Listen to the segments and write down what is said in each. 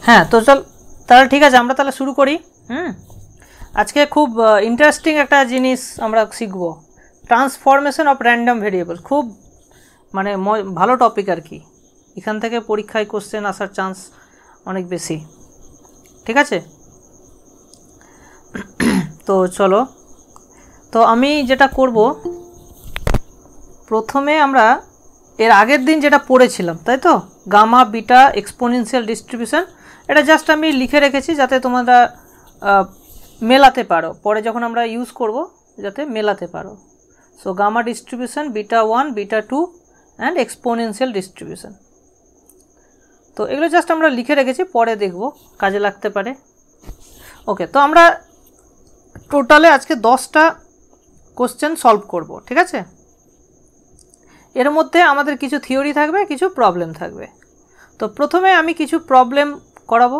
হ্যাঁ, তো চল তাহলে ঠিক আছে, আমরা তাহলে শুরু করি। আজকে খুব ইন্টারেস্টিং একটা জিনিস আমরা শিখব, ট্রান্সফরমেশন অফ র্যান্ডম ভেরিয়েবল। খুব মানে ভালো টপিক আর কি, এখান থেকে পরীক্ষায় কোশ্চেন আসার চান্স অনেক বেশি। ঠিক আছে, তো চলো, তো আমি যেটা করব, প্রথমে আমরা এর আগের দিন যেটা পড়েছিলাম, তাই তো, গামা বিটা এক্সপোনেনশিয়াল ডিস্ট্রিবিউশন, এটা জাস্ট আমি লিখে রেখেছি যাতে তোমরা মেলাতে পারো, পরে যখন আমরা ইউজ করব যাতে মেলাতে পারো। So gamma distribution beta 1 beta 2 and exponential distribution, তো এগুলো জাস্ট আমরা লিখে রেখেছি, পরে দেখব কাজে লাগতে পারে। ওকে, তো আমরা টোটালে আজকে 10টা কোশ্চেন সলভ করব। ঠিক আছে, এর মধ্যে আমাদের কিছু থিওরি থাকবে, কিছু প্রবলেম থাকবে। তো প্রথমে আমি কিছু প্রবলেম করাবো,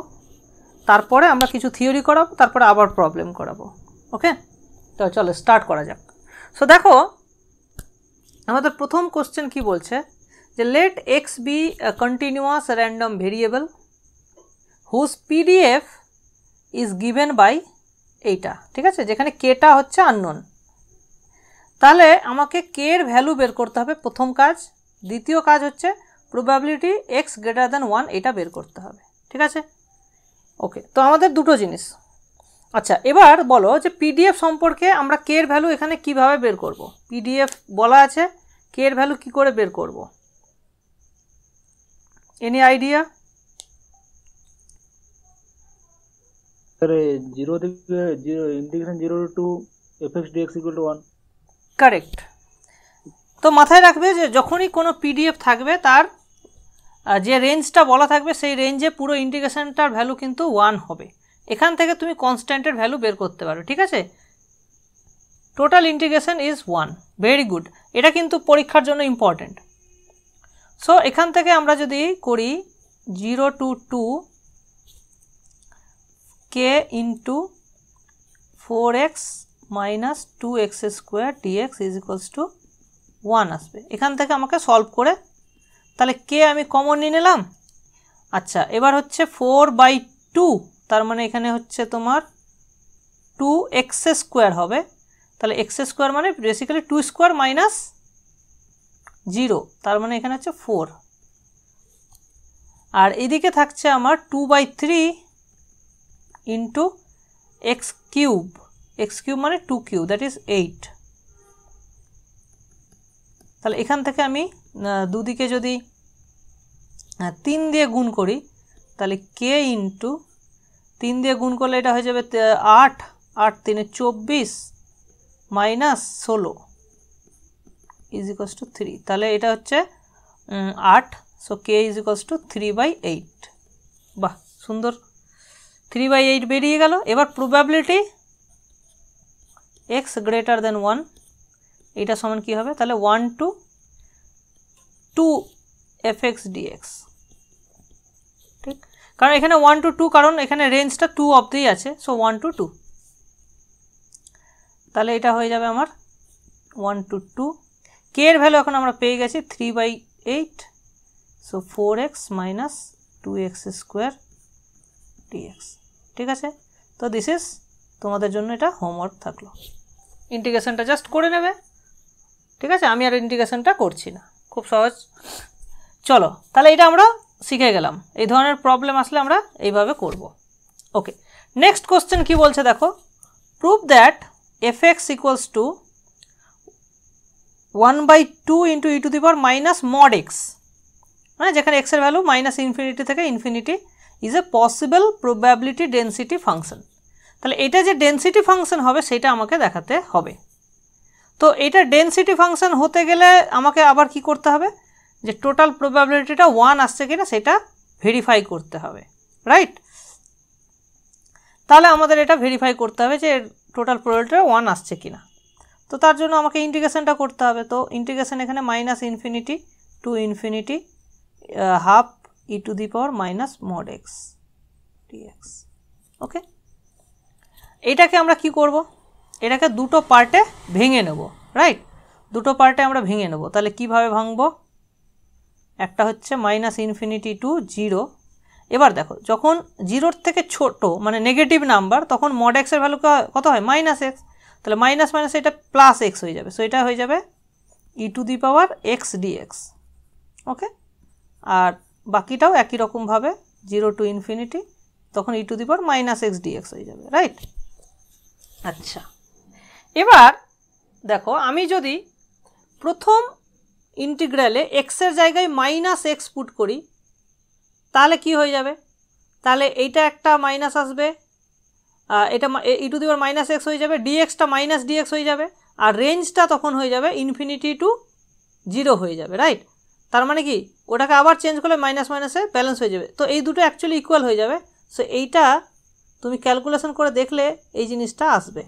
তারপরে আমরা কিছু থিওরি করাবো, তারপরে আবার প্রবলেম করাবো। ওকে, তো চলো স্টার্ট করা যাক। সো দেখো, আমাদের প্রথম কোশ্চেন কি বলছে, যে let X be a continuous random variable whose PDF is given by এইটা। ঠিক আছে, যেখানে কেটা হচ্ছে আননোন, তাহলে আমাকে কে এর ভ্যালু বের করতে হবে, প্রথম কাজ। দ্বিতীয় কাজ হচ্ছে প্রবাবিলিটি এক্স গ্রেটার দ্যান 1, এটা বের করতে হবে। ঠিক আছে, ওকে, তো আমাদের দুটো জিনিস। আচ্ছা, এবার বলো যে পিডিএফ সম্পর্কে আমরা কে এর ভ্যালু এখানে কিভাবে বের করব। পিডিএফ বলা আছে, কে এর ভ্যালু কি করে বের করব, এনি আইডিয়া? জিরো থেকে integration 0 to fx dx = 1। Correct. তো মাথায় রাখবে যে যখনই কোনো পিডিএফ থাকবে, তার যে রেঞ্জটা বলা থাকবে সেই রেঞ্জে পুরো ইন্টিগ্রেশনটার ভ্যালু কিন্তু 1 হবে। এখান থেকে তুমি কনস্ট্যান্টের ভ্যালু বের করতে পারো। ঠিক আছে, total integration is 1। Very good, এটা কিন্তু পরীক্ষার জন্য ইম্পর্টেন্ট। সো এখান থেকে আমরা যদি করি 0 টু 2 কে into 4x minus 2x square dx is equals to 1 আসবে। এখান থেকে আমাকে সলভ করে, তাহলে কে আমি কমন নিয়ে নিলাম। আচ্ছা, এবার হচ্ছে 4/2, তার মানে এখানে হচ্ছে তোমার 2x স্কোয়ার হবে। তাহলে এক্স স্কোয়ার মানে বেসিক্যালি 2 স্কোয়ার মাইনাস 0, তার মানে এখানে হচ্ছে 4। আর এদিকে থাকছে আমার 2/3 into x cube, x cube মানে 2 কিউব, দ্যাট ইজ 8। তাহলে এখান থেকে আমি দুদিকে যদি 3 দিয়ে গুণ করি, তাহলে কে ইন্টু 3 দিয়ে গুণ করলে এটা হয়ে যাবে 8, 8 3 24 মাইনাস 16 ইজ ইকুয়ালস টু 3। তাহলে এটা হচ্ছে 8। So K is equals two 3/8। বাহ, সুন্দর, 3/8 বেরিয়ে গেল। এবার প্রবাবিলিটি এক্স গ্রেটার দেন 1, এটা সমান কি হবে, তাহলে 1 to 2 fx dx। ঠিক, কারণ এখানে 1 to 2, কারণ এখানে রেঞ্জটা 2 অবধিই আছে। সো 1 to 2, তাহলে এটা হয়ে যাবে আমার 1 to 2। কে এর ভ্যালু এখন আমরা পেয়ে গেছি 3/8। So 4x minus 2x square dx। ঠিক আছে, তো দিস ইজ তোমাদের জন্য এটা হোমওয়ার্ক থাকলো, ইন্টিগ্রেশনটা জাস্ট করে নেবে। ঠিক আছে, আমি আর ইন্টিগ্রেশনটা করছি না, খুব সহজ। চলো, তাহলে এটা আমরা শিখে গেলাম। এই ধরনের প্রবলেম আসলে আমরা এইভাবে করব। ওকে, নেক্সট কোশ্চেন কি বলছে দেখো, prove that fx equals to 1/2 into E to the power minus mod x, মানে যেখানে এক্স এর ভ্যালু মাইনাস ইনফিনিটি থেকে infinity, is a possible probability density function. তাহলে এটা যে ডেন্সিটি ফাংশন হবে সেটা আমাকে দেখাতে হবে। তো এটা ডেন্সিটি ফাংশন হতে গেলে আমাকে আবার কি করতে হবে, যে টোটাল প্রবাবিলিটিটা 1 আসছে কিনা সেটা ভেরিফাই করতে হবে, রাইট? তাহলে আমাদের এটা ভেরিফাই করতে হবে যে টোটাল প্রবাবিলিটিটা 1 আসছে কিনা। তো তার জন্য আমাকে ইন্টিগ্রেশনটা করতে হবে। তো ইন্টিগ্রেশন এখানে minus infinity to infinity half e to the power minus mod x dx. Okay, এটাকে আমরা কি করব, এটাকে দুটো পার্টে ভেঙে নেব, রাইট? দুটো পার্টে আমরা ভেঙে নেব। তাহলে কিভাবে ভাঙবো, একটা হচ্ছে মাইনাস ইনফিনিটি টু 0, এবার দেখো যখন 0 থেকে ছোট মানে নেগেটিভ নাম্বার তখন মড এক্সের ভ্যালু কত হয় মাইনাস এক্স, তাহলে মাইনাস মাইনাস এটা প্লাস এক্স হয়ে যাবে, সো এটা হয়ে যাবে e to the power x dx. Okay, আর বাকিটাও একই রকমভাবে 0 টু ইনফিনিটি তখন e to the power minus x dx হয়ে যাবে, রাইট। আচ্ছা, এবার দেখো আমি যদি প্রথম ইন্টিগ্রালে এক্সের জায়গায় মাইনাস এক্স পুট করি তাহলে কি হয়ে যাবে, তাহলে এইটা একটা মাইনাস আসবে, এটা e to the power minus x হয়ে যাবে, ডিএক্সটা মাইনাস ডিএক্স হয়ে যাবে, আর রেঞ্জটা তখন হয়ে যাবে ইনফিনিটি টু 0 হয়ে যাবে, রাইট। তার মানে কি ওটাকে আবার চেঞ্জ করলে মাইনাস মাইনাসে ব্যালেন্স হয়ে যাবে, তো এই দুটো অ্যাকচুয়ালি ইকুয়াল হয়ে যাবে। সো এইটা তুমি ক্যালকুলেশন করে দেখলে এই জিনিসটা আসবে,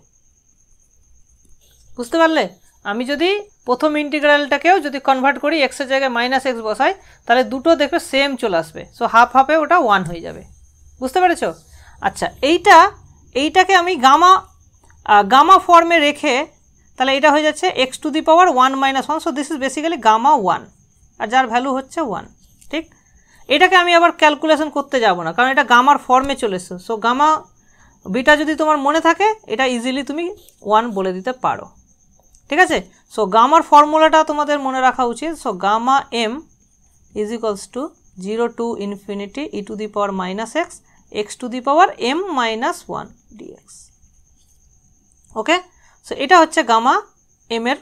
বুঝতে পারলে। আমি যদি প্রথম ইন্টিগ্রালটাকেও যদি কনভার্ট করি এক্সের জায়গায় মাইনাস এক্স বসাই তাহলে দুটো দেখবে সেম চলে আসবে, সো হাফ হাফে ওটা 1 হয়ে যাবে, বুঝতে পেরেছ। আচ্ছা, এইটাকে আমি গামা ফর্মে রেখে তাহলে এটা হয়ে যাচ্ছে X to the power 1 minus 1, so this is basically gamma 1, আর যার ভ্যালু হচ্ছে 1, ঠিক। এটাকে আমি আবার ক্যালকুলেশন করতে যাব না কারণ এটা গামার ফর্মে চলে এসছে, সো গামা বিটা যদি তোমার মনে থাকে এটা ইজিলি তুমি 1 বলে দিতে পারো, ঠিক আছে। সো গামার ফর্মুলাটা তোমাদের মনে রাখা উচিত। So gamma M is equals to 0 to infinity E to the power minus X X to the power M minus 1 DX. Okay, so এটা হচ্ছে গামা এম এর।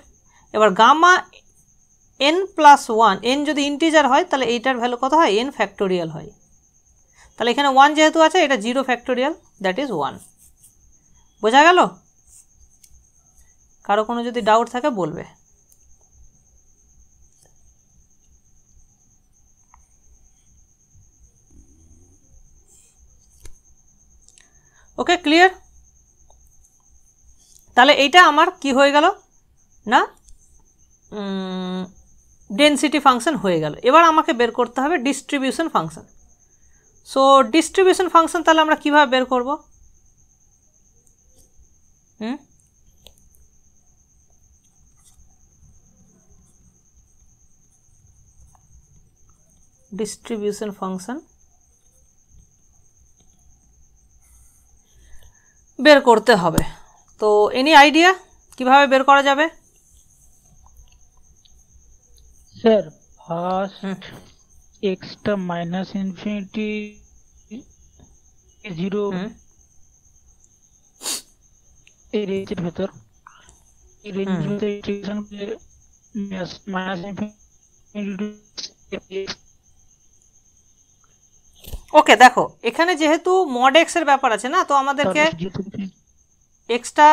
এবার গামা এন প্লাস 1, এন যদি ইন্টিজার হয় তাহলে এইটার ভ্যালু কত হয়, এন ফ্যাক্টোরিয়াল হয়, তাহলে এখানে 1 যেহেতু আছে এটা 0 ফ্যাক্টোরিয়াল, দ্যাট ইজ 1। বোঝা গেল? কারো কোনো যদি ডাউট থাকে বলবে। ওকে, ক্লিয়ার? তাহলে এইটা আমার কি হয়ে গেল না ডেনসিটি ফাংশন হয়ে গেল। এবার আমাকে বের করতে হবে distribution function. So distribution function তাহলে আমরা কিভাবে বের করব? ডিস্ট্রিবিউশন ফাংশন বের করতে হবে, তো এনি আইডিয়া কিভাবে বের করা যাবে? Sir first extra minus infinity 0 এই রেঞ্জের ভেতর, এই রেঞ্জের ভেতর ইন্টিগ্রেশন করে মাইনাস ইনফিনিটি। ওকে, দেখো এখানে যেহেতু মড এক্স এর ব্যাপার আছে না, তো আমাদেরকে এক্সটা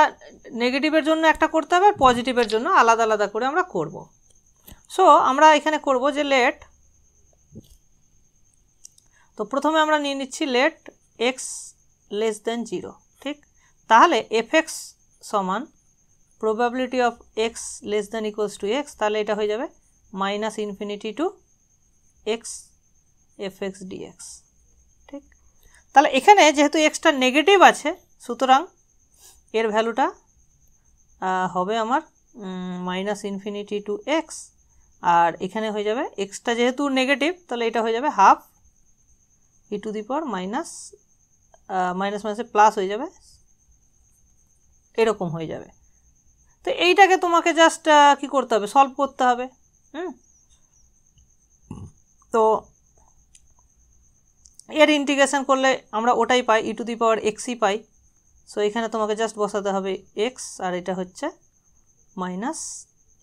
নেগেটিভের জন্য একটা করতে হবে আর পজিটিভের জন্য আলাদা আলাদা করে আমরা করব। সো আমরা এখানে করব যে লেট, তো প্রথমে আমরা নিয়ে নিচ্ছি লেট এক্স লেস দেন 0, ঠিক। তাহলে এফ এক্স সমান probability of X less than equals to X, তাহলে এটা হয়ে যাবে minus infinity to X F X DX, ঠিক। তাহলে এখানে যেহেতু এক্সটা নেগেটিভ আছে সুতরাং এর ভ্যালুটা হবে আমার মাইনাস ইনফিনিটি টু এক্স, আর এখানে হয়ে যাবে এক্সটা যেহেতু নেগেটিভ তাহলে এটা হয়ে যাবে half e to the power minus মাইনাসে প্লাস হয়ে যাবে, এরকম হয়ে যাবে। তো এইটাকে তোমাকে জাস্ট কি করতে হবে, সলভ করতে হবে। তো এর ইন্টিগ্রেশন করলে আমরা ওটাই পাই, ই to the power এক্সই pi. So এখানে তোমাকে জাস্ট বসাতে হবে এক্স, আর এটা হচ্ছে মাইনাস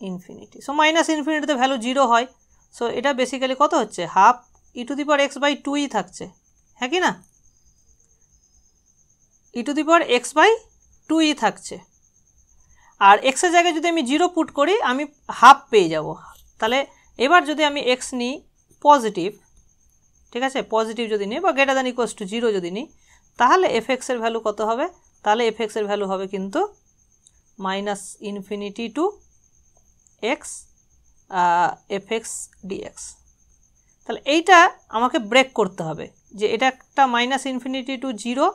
ইনফিনিটি। সো মাইনাস ইনফিনিটিতে ভ্যালু 0 হয়, সো এটা বেসিক্যালি কত হচ্ছে, half e to the power x by 2ই থাকছে, হ্যাঁ কি না, e to the power x by 2ই থাকছে। আর এক্সের জায়গায় যদি আমি 0 পুট করি আমি হাফ পেয়ে যাব। তাহলে এবার যদি আমি এক্স নিই পজিটিভ, ঠিক আছে, পজিটিভ যদি নিই বা গ্রেটার দ্যান ইকুয়ালস টু 0 যদি নিই, তাহলে এফ এক্সের ভ্যালু কত হবে, তাহলে এফ এক্সের ভ্যালু হবে কিন্তু minus infinity to X F X DX. তাহলে এইটা আমাকে ব্রেক করতে হবে যে এটা একটা minus infinity to 0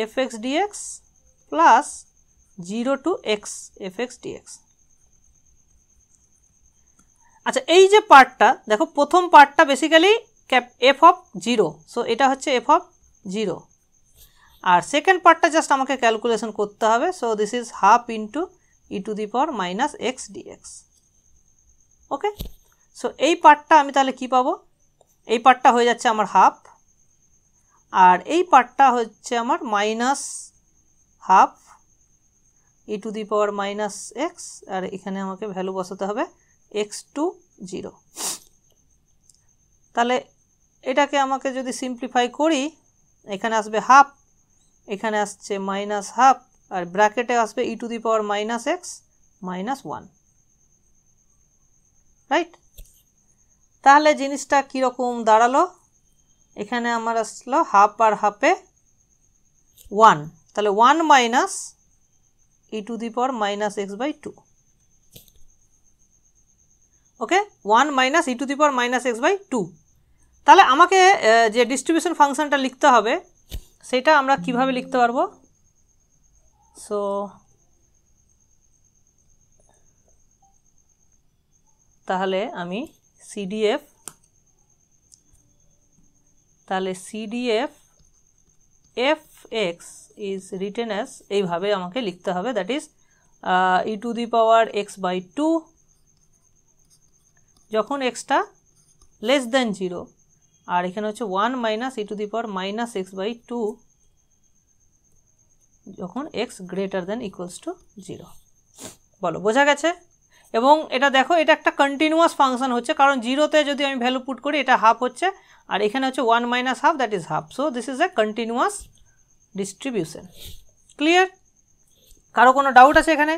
F X DX plus 0 to X F X DX. আচ্ছা, এই যে পার্টটা দেখো, প্রথম পার্টটা বেসিক্যালি এফ অফ 0, সো এটা হচ্ছে এফ অফ 0। আর সেকেন্ড পার্টটা জাস্ট আমাকে ক্যালকুলেশন করতে হবে, so this is half into E to the power minus x dx. Okay, so এই পার্টটা আমি তাহলে কি পাবো, এই পার্টটা হয়ে যাচ্ছে আমার হাফ, আর এই পার্টটা হচ্ছে আমার minus half e to the power minus x, আর এখানে আমাকে ভ্যালু বসাতে হবে এক্স টু 0। তাহলে এটাকে আমাকে যদি সিম্পলিফাই করি, এখানে আসবে হাফ, এখানে আসছে মাইনাস হাফ, আর ব্র্যাকেটে আসবে e to the power minus x minus 1, right? তাহলে জিনিসটা কীরকম দাঁড়ালো, এখানে আমার আসলো হাফ আর হাফে 1, তাহলে 1 minus E to the power minus X by 2। Okay, 1 minus E to the power minus X by 2। তাহলে আমাকে যে ডিস্ট্রিবিউশন ফাংশনটা লিখতে হবে সেটা আমরা কিভাবে লিখতে পারবো, সো তাহলে আমি সিডিএফ, তাহলে CDF F X is written as, এইভাবে আমাকে লিখতে হবে, that is E to the power x by 2 যখন এক্সটা লেস দেন 0, আর এখানে হচ্ছে 1 minus E to the power minus X by 2 যখন X greater than equals to 0। বলো, বোঝা গেছে? এবং এটা দেখো, এটা একটা কন্টিনিউয়াস ফাংশন হচ্ছে, কারণ 0তে যদি আমি ভ্যালু পুট করি এটা হাফ হচ্ছে, আর এখানে হচ্ছে 1 minus half, that is half, so this is a continuous distribution. Clear? কারো কোনো ডাউট আছে এখানে?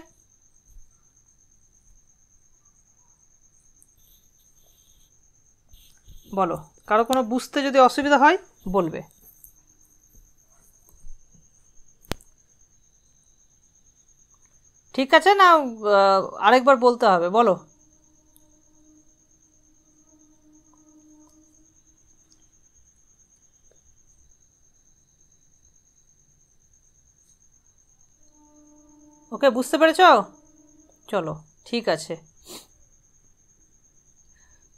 বলো, কারো কোনো বুঝতে যদি অসুবিধা হয় বলবে। ঠিক আছে না, আরেকবার বলতে হবে? বলো। ওকে, বুঝতে পেরেছ? চলো, ঠিক আছে,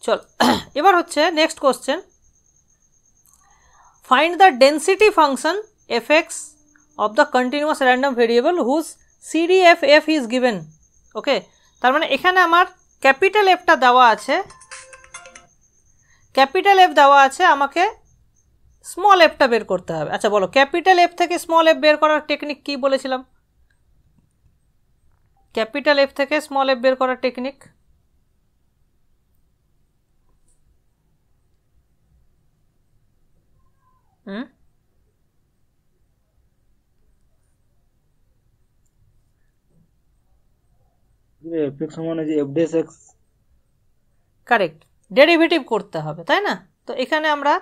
চল এবার হচ্ছে next question, find the density function f x of the continuous random variable whose CDF is given. Okay, তার মানে এখানে আমার ক্যাপিটাল এফটা দেওয়া আছে, ক্যাপিটাল এফ দেওয়া আছে, আমাকে স্মল এফটা বের করতে হবে। আচ্ছা বলো, ক্যাপিটাল এফ থেকে স্মল এফ বের করার টেকনিক কি বলেছিলাম? ক্যাপিটাল এফ থেকে স্মল এফ বের করার টেকনিক, কারেক্ট, ডেরিভেটিভ করতে হবে, তাই না? তো এখানে আমরা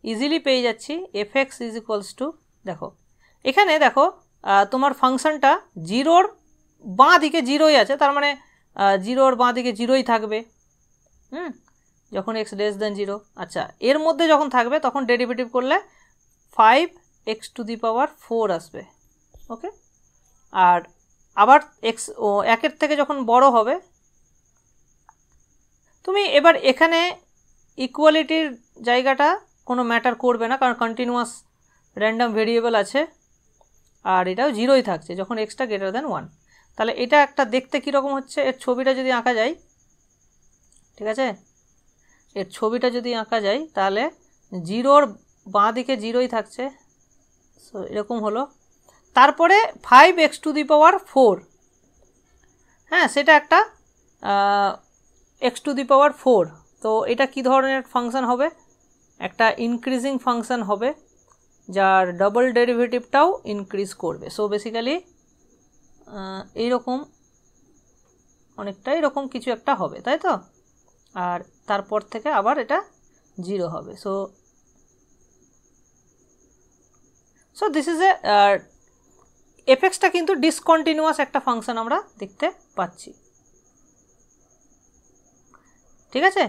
ইজিলি পেয়ে যাচ্ছি F X is equals two, দেখো এখানে দেখো তোমার ফাংশনটা 0-র বাঁ দিকে 0ই আছে, তার মানে 0-র বাঁ দিকে 0ই থাকবে, যখন এক্স লেস দেন 0। আচ্ছা, এর মধ্যে যখন থাকবে তখন ডেরিভেটিভ করলে 5x টু দি পাওয়ার 4 আসবে। ওকে, আর আবার এক্স একের থেকে যখন বড় হবে, তুমি এবার এখানে ইকুয়ালিটির জায়গাটা কোনো ম্যাটার করবে না, কারণ কন্টিনিউয়াস র্যান্ডম ভেরিয়েবল আছে, আর এটাও 0ই থাকছে যখন এক্সটা গ্রেটার দেন 1। তাহলে এটা একটা দেখতে কীরকম হচ্ছে, এর ছবিটা যদি আঁকা যায়, ঠিক আছে, এর ছবিটা যদি আঁকা যায় তাহলে 0-র বাঁ দিকে 0ই থাকছে, সো এরকম হলো। তারপরে 5x টু দি পাওয়ার 4, হ্যাঁ সেটা একটা x টু দি পাওয়ার 4, তো এটা কি ধরনের ফাংশন হবে? একটা ইনক্রিজিং ফাংশন হবে, যার ডাবল ডেরিভেটিভটাও ইনক্রিজ করবে। সো বেসিক্যালি এইরকম অনেকটা এরকম কিছু একটা হবে, তাই তো? আর তারপর থেকে আবার এটা 0 হবে। সো দিস ইজ এ এফএক্সটা কিন্তু ডিসকন্টিনিউয়াস একটা ফাংশন আমরা দেখতে পাচ্ছি, ঠিক আছে?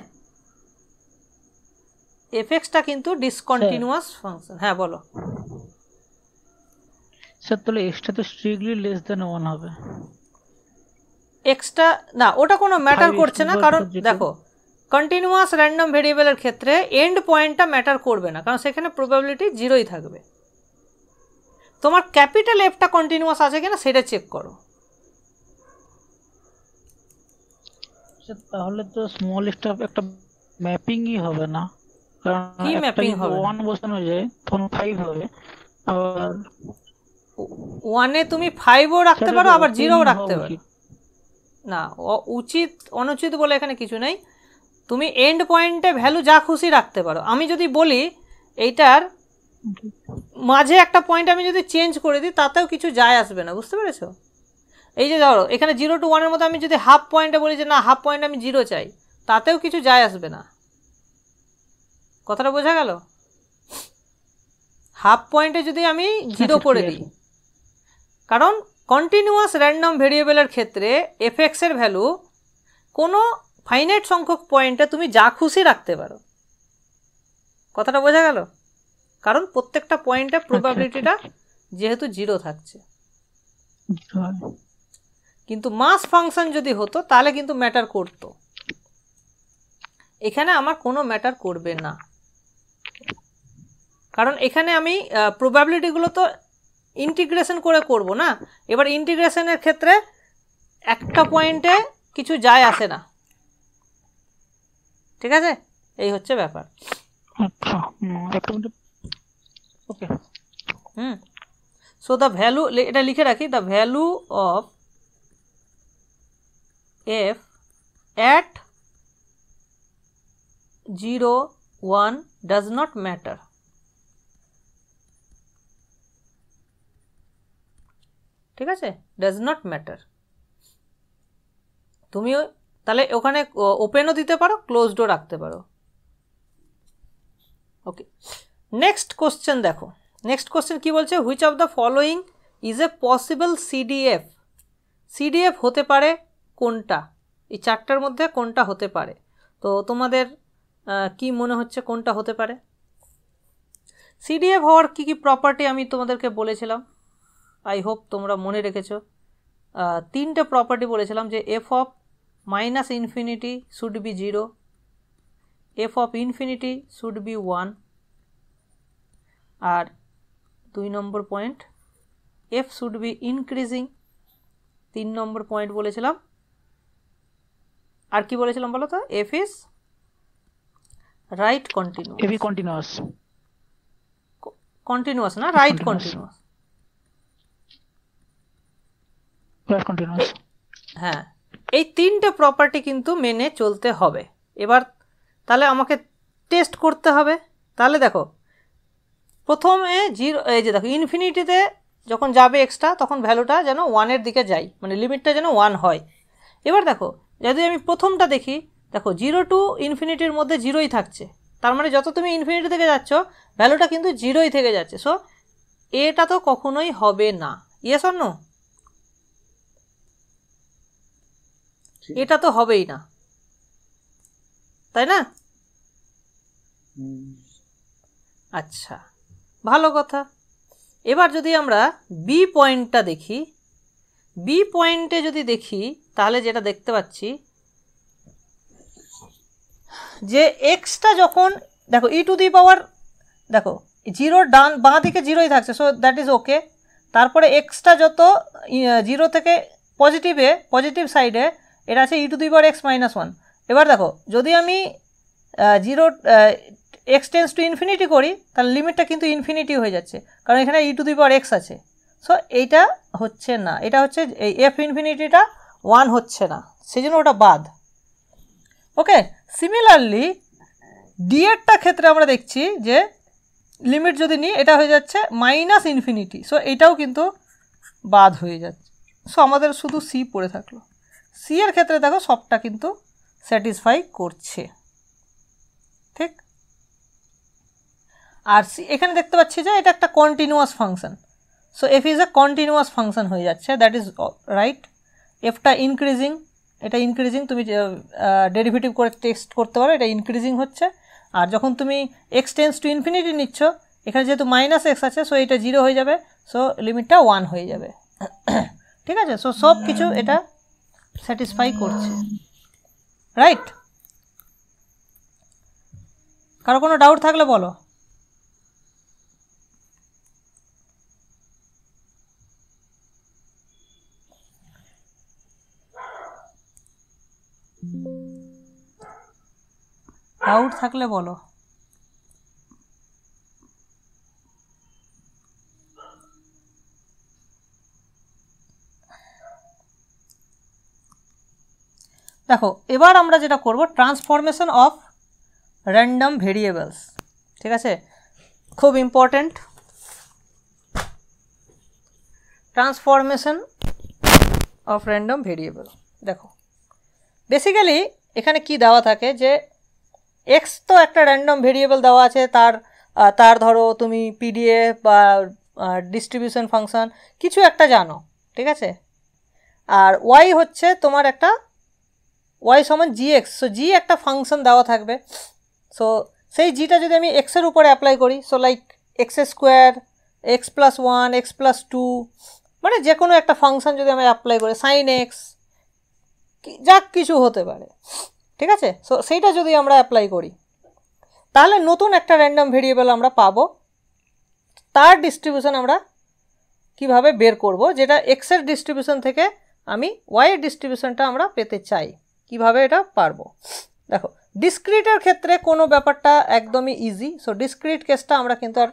এফএক্সটা কিন্তু ডিসকন্টিনিউয়াস ফাংশন। হ্যাঁ বলো স্যার, তাহলে এক্সটা তো স্ট্রিক্টলি লেস দেন 1 হবে। এক্সটা না, ওটা কোনো ম্যাটার করছে না, কারণ দেখো কন্টিনিউয়াস র্যান্ডম ভেরিয়েবলের ক্ষেত্রে এন্ড পয়েন্টটা ম্যাটার করবে না, কারণ সেখানে প্রবাবিলিটি জিরোই থাকবে। তোমার ক্যাপিটাল এফটা কন্টিনিউয়াস আছে কিনা সেটা চেক করো। তাহলে তো স্মল স্টাফ একটা ম্যাপিংই হবে না, কারণ কি ম্যাপিং হবে? 1 বসানো যায় তখন 5 হবে, আবার 1-এ তুমি 5ও রাখতে পারো, আবার 0ও রাখতে পারো। না, উচিত অনুচিত বলে এখানে কিছু নেই, তুমি এন্ড পয়েন্টে ভ্যালু যা খুশি রাখতে পারো। আমি যদি বলি এইটার মাঝে একটা পয়েন্ট আমি যদি চেঞ্জ করে দিই তাতেও কিছু যায় আসবে না, বুঝতে পেরেছো? এই যে ধরো এখানে 0 to 1-এর মধ্যে আমি যদি হাফ পয়েন্টে বলি যে না হাফ পয়েন্ট আমি 0 চাই, তাতেও কিছু যায় আসবে না। কথাটা বোঝা গেল? হাফ পয়েন্টে যদি আমি 0 করে দিই, কারণ কন্টিনিউয়াস র্যান্ডম ভেরিয়েবলের ক্ষেত্রে এফএক্স এর ভ্যালু কোনো ফাইনাইট সংখ্যক পয়েন্টে তুমি যা খুশি রাখতে পারো। কথাটা বোঝা গেল? কারণ প্রত্যেকটা পয়েন্টে প্রবাবিলিটিটা যেহেতু 0 থাকছে। কিন্তু মাস ফাংশন যদি হতো তাহলে কিন্তু ম্যাটার করতো, এখানে আমার কোনো ম্যাটার করবে না, কারণ এখানে আমি প্রবাবিলিটিগুলো তো ইন্টিগ্রেশন করে করব না। এবার ইন্টিগ্রেশনের ক্ষেত্রে একটা পয়েন্টে কিছু যায় আসে না, ঠিক আছে? এই হচ্ছে ব্যাপার। আচ্ছা, একটা minute. Okay, so the value, এটা লিখে রাখি, the value of F at 0, 1 does not matter. ঠিক আছে, ডাজ নট ম্যাটার। তুমি তাহলে ওখানে ওপেনও দিতে পারো, ক্লোজডও রাখতে পারো। ওকে, নেক্সট কোশ্চেন দেখো। নেক্সট কোশ্চেন কি বলছে? Which of the following is a possible CDF. CDF হতে পারে কোনটা? এই চারটার মধ্যে কোনটা হতে পারে? তো তোমাদের কি মনে হচ্ছে কোনটা হতে পারে? সিডিএফ হওয়ার কি কি প্রপার্টি আমি তোমাদেরকে বলেছিলাম, আই হোপ তোমরা মনে রেখেছো। 3টে প্রপার্টি বলেছিলাম, যে F of minus infinity should be 0, F of infinity should be 1, আর 2 number point F should be increasing. 3 number point বলেছিলাম। আর কি বলেছিলাম বলো তো? F is right continuous. F is continuous, continuous না, রাইট কন্টিনিউয়াস। Right continuous. হ্যাঁ, এই 3টে প্রপার্টি কিন্তু মেনে চলতে হবে। এবার তাহলে আমাকে টেস্ট করতে হবে। তাহলে দেখো, প্রথমে 0, এই যে দেখো ইনফিনিটিতে যখন যাবে এক্সটা, তখন ভ্যালুটা যেন 1-এর দিকে যায়, মানে লিমিটটা যেন 1 হয়। এবার দেখো যদি আমি প্রথমটা দেখি, দেখো 0 to ইনফিনিটির মধ্যে 0ই থাকছে, তার মানে যত তুমি ইনফিনিটি থেকে যাচ্ছ ভ্যালুটা কিন্তু 0ই থেকে যাচ্ছে। সো এটা তো কখনোই হবে না। Yes or no? এটা তো হবেই না, তাই না? আচ্ছা, ভালো কথা। এবার যদি আমরা বি পয়েন্টটা দেখি, বি পয়েন্টে যদি দেখি তাহলে যেটা দেখতে পাচ্ছি যে এক্সটা যখন দেখো ই টু দি পাওয়ার, দেখো 0 ডান বাঁ দিকে 0ই থাকছে, সো দ্যাট ইজ ওকে। তারপরে এক্সটা যত 0 থেকে পজিটিভ সাইডে এটা আছে e to the power x minus 1। এবার দেখো যদি আমি 0 এক্স টেন্স টু ইনফিনিটি করি, তাহলে লিমিটটা কিন্তু ইনফিনিটি হয়ে যাচ্ছে, কারণ এখানে ই টু দি পাওয়ার এক্স আছে। সো এইটা হচ্ছে না, এটা হচ্ছে এই এফ ইনফিনিটিটা 1 হচ্ছে না, সেই জন্য ওটা বাদ। ওকে, সিমিলারলি ডি এরটা ক্ষেত্রে আমরা দেখছি যে লিমিট যদি নিই এটা হয়ে যাচ্ছে মাইনাস ইনফিনিটি, সো এটাও কিন্তু বাদ হয়ে যাচ্ছে। সো আমাদের শুধু সি পড়ে থাকলো। সি এর ক্ষেত্রে দেখো সবটা কিন্তু স্যাটিসফাই করছে, ঠিক। আর সি এখানে দেখতে পাচ্ছি যে এটা একটা continuous function, so F is a continuous function হয়ে যাচ্ছে, দ্যাট ইজ রাইট। এফটা ইনক্রিজিং, এটা ইনক্রিজিং, তুমি ডেরিভেটিভ করে টেস্ট করতে পারো, এটা ইনক্রিজিং হচ্ছে। আর যখন তুমি এক্স টেন্স টু ইনফিনিটি নিচ্ছ, এখানে যেহেতু মাইনাস এক্স আছে, সো এটা 0 হয়ে যাবে, সো লিমিটটা 1 হয়ে যাবে। ঠিক আছে, সো সব কিছু এটা স্যাটিসফাই করছে, রাইট। কারো কোনো ডাউট থাকলে বলো। ডাউট থাকলে বলো। দেখো এবার আমরা যেটা করব ট্রান্সফরমেশন অফ র্যান্ডম ভেরিয়েবলস, ঠিক আছে, খুব important. Transformation of random variable. দেখো বেসিক্যালি এখানে কি দেওয়া থাকে যে এক্স তো একটা র্যান্ডম ভেরিয়েবল দেওয়া আছে, তার ধরো তুমি পিডিএফ বা ডিস্ট্রিবিউশন ফাংশন কিছু একটা জানো, ঠিক আছে, আর ওয়াই হচ্ছে তোমার একটা ওয়াই সমান জি এক্স। সো জি একটা ফাংশন দেওয়া থাকবে। সো সেই জিটা যদি আমি এক্সের উপরে অ্যাপ্লাই করি, so like X square, X plus one, X plus two, মানে যে কোনো একটা ফাংশন যদি আমি অ্যাপ্লাই করি, সাইন এক্স, যা কিছু হতে পারে, ঠিক আছে। সো সেইটা যদি আমরা অ্যাপ্লাই করি তাহলে নতুন একটা র্যান্ডম ভেরিয়েবল আমরা পাবো। তার ডিস্ট্রিবিউশন আমরা কিভাবে বের করব, যেটা এক্সের ডিস্ট্রিবিউশন থেকে আমি ওয়াইয়ের ডিস্ট্রিবিউশনটা আমরা পেতে চাই, কিভাবে এটা পারবো। দেখো ডিসক্রিটের ক্ষেত্রে কোনো ব্যাপারটা একদমই ইজি। সো ডিসক্রিট কেসটা আমরা কিন্তু আর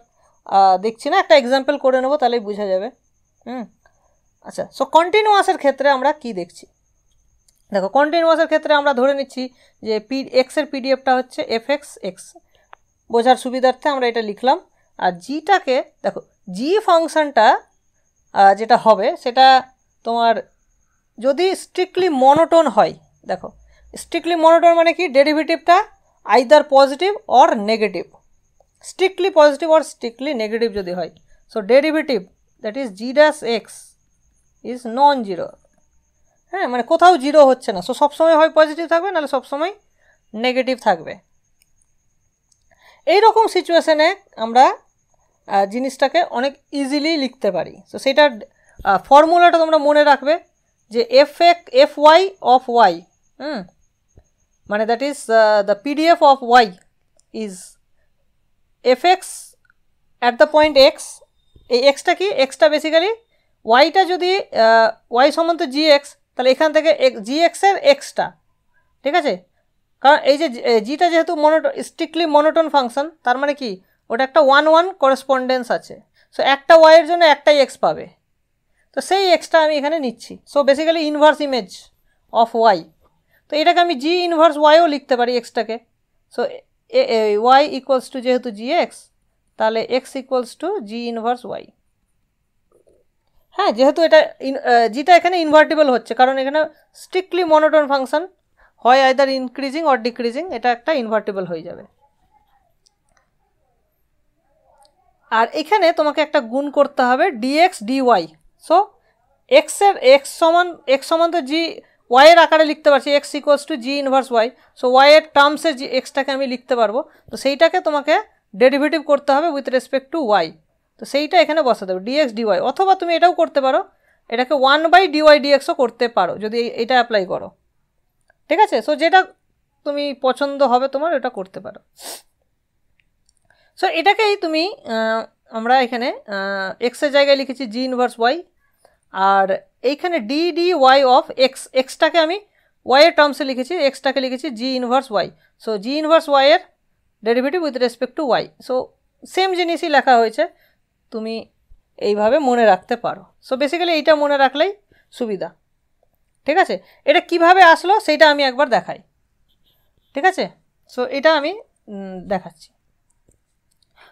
দেখছি না, একটা এক্সাম্পল করে নেবো তাহলেই বোঝা যাবে। আচ্ছা, সো কন্টিনিউয়াসের ক্ষেত্রে আমরা কি দেখছি, দেখো কন্টিনিউয়াসের ক্ষেত্রে আমরা ধরে নিচ্ছি যে এক্সের পিডিএফটা হচ্ছে এফ এক্স এক্স, বোঝার সুবিধার্থে আমরা এটা লিখলাম। আর জিটাকে দেখো জি ফাংশনটা যেটা হবে সেটা তোমার যদি স্ট্রিক্টলি মনোটোন হয়, দেখো স্ট্রিক্টলি মনোটোন মানে কি, ডেরিভেটিভটা either positive or negative, strictly positive or strictly negative যদি হয়, so derivative that is g dash x is non zero. হ্যাঁ, মানে কোথাও জিরো হচ্ছে না, সো সবসময় হয় পজিটিভ থাকবে, নাহলে সবসময় নেগেটিভ থাকবে। এইরকম সিচুয়েশানে আমরা জিনিসটাকে অনেক ইজিলি লিখতে পারি। সো সেটার ফর্মুলাটা তোমরা মনে রাখবে যে এফ ওয়াই অফ ওয়াই, মানে that is the PDF of Y is F X at the point X. এই এক্সটা কি, এক্সটা বেসিক্যালি ওয়াইটা যদি ওয়াই সমান জি এক্স, তাহলে এখান থেকে জি এক্সের এক্সটা, ঠিক আছে, কারণ এই যে জিটা যেহেতু স্ট্রিক্টলি মনোটোন ফাংশন, তার মানে কি ওটা একটা 1-1 করেসপন্ডেন্স আছে। সো একটা ওয়াইয়ের জন্য একটাই এক্স পাবে, তো সেই এক্সটা আমি এখানে নিচ্ছি। So basically inverse image of Y, তো এটাকে আমি জি ইনভার্স ওয়াইও লিখতে পারি এক্সটাকে। সো ওয়াই ইকুয়ালস টু যেহেতু জি এক্স, তাহলে X equals to G inverse Y. হ্যাঁ, যেহেতু এটা জিটা এখানে ইনভার্টিবল হচ্ছে, কারণ এখানে স্ট্রিক্টলি মনোটোন ফাংশন, হয় আইদার ইনক্রিজিং অর ডিক্রিজিং, এটা একটা ইনভার্টিবল হয়ে যাবে। আর এখানে তোমাকে একটা গুণ করতে হবে ডিএক্স ডিওয়াই। সো এক্স সমান তো জি ওয়াইয়ের আকারে লিখতে পারছি, X equals to G inverse Y. So ওয়াইয়ের টার্মসে জি এক্সটাকে আমি লিখতে পারবো, তো সেইটাকে তোমাকে ডেরিভেটিভ করতে হবে উইথ রেসপেক্ট টু ওয়াই। তো সেইটা এখানে বসাতে হবে ডিএক্স ডিওয়াই, অথবা তুমি এটাও করতে পারো, এটাকে 1/dy dxও করতে পারো যদি এটা অ্যাপ্লাই করো, ঠিক আছে। সো যেটা তুমি পছন্দ হবে তোমার, এটা করতে পারো। সো এটাকেই তুমি আমরা এখানে এক্সের জায়গায় লিখেছি জি ইনভার্স ওয়াই, আর এইখানে d d y of x, এক্সটাকে আমি ওয়াইয়ের টার্মসে লিখেছি, এক্সটাকে লিখেছি g inverse Y. So g inverse ওয়াইয়ের derivative with respect to y. So same জিনিসই লেখা হয়েছে, তুমি এইভাবে মনে রাখতে পারো। সো বেসিক্যালি এইটা মনে রাখলেই সুবিধা, ঠিক আছে। এটা কিভাবে আসলো সেইটা আমি একবার দেখাই, ঠিক আছে। সো এটা আমি দেখাচ্ছি।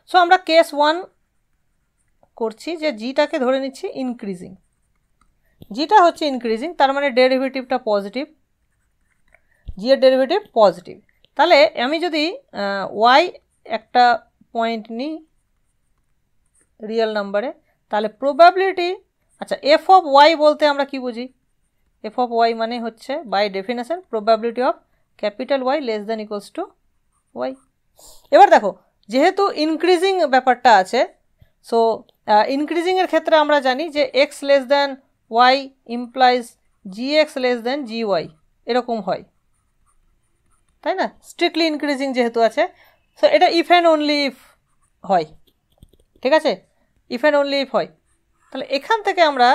সো আমরা কেস 1 করছি যে জিটাকে ধরে নিচ্ছি ইনক্রিজিং, জিটা হচ্ছে ইনক্রিজিং, তার মানে ডেরিভেটিভটা পজিটিভ, জি এর ডেরিভেটিভ পজিটিভ। তাহলে আমি যদি ওয়াই একটা পয়েন্ট নিই রিয়েল নাম্বারে, তাহলে প্রবাবিলিটি, আচ্ছা এফ অফ ওয়াই বলতে আমরা কি বুঝি, এফ অফ ওয়াই মানে হচ্ছে by definition probability of capital Y less than equals to Y. এবার দেখো যেহেতু ইনক্রিজিং ব্যাপারটা আছে, সো ইনক্রিজিংয়ের ক্ষেত্রে আমরা জানি যে x less than y implies g x less than g y, এরকম হয়, তাই না, স্ট্রিক্টলি ইনক্রিজিং যেহেতু আছে। সো এটা ইফ অ্যান্ড অনলি ইফ হয়, ঠিক আছে, ইফ অ্যান্ড অনলি ইফ হয়। তাহলে এখান থেকে আমরা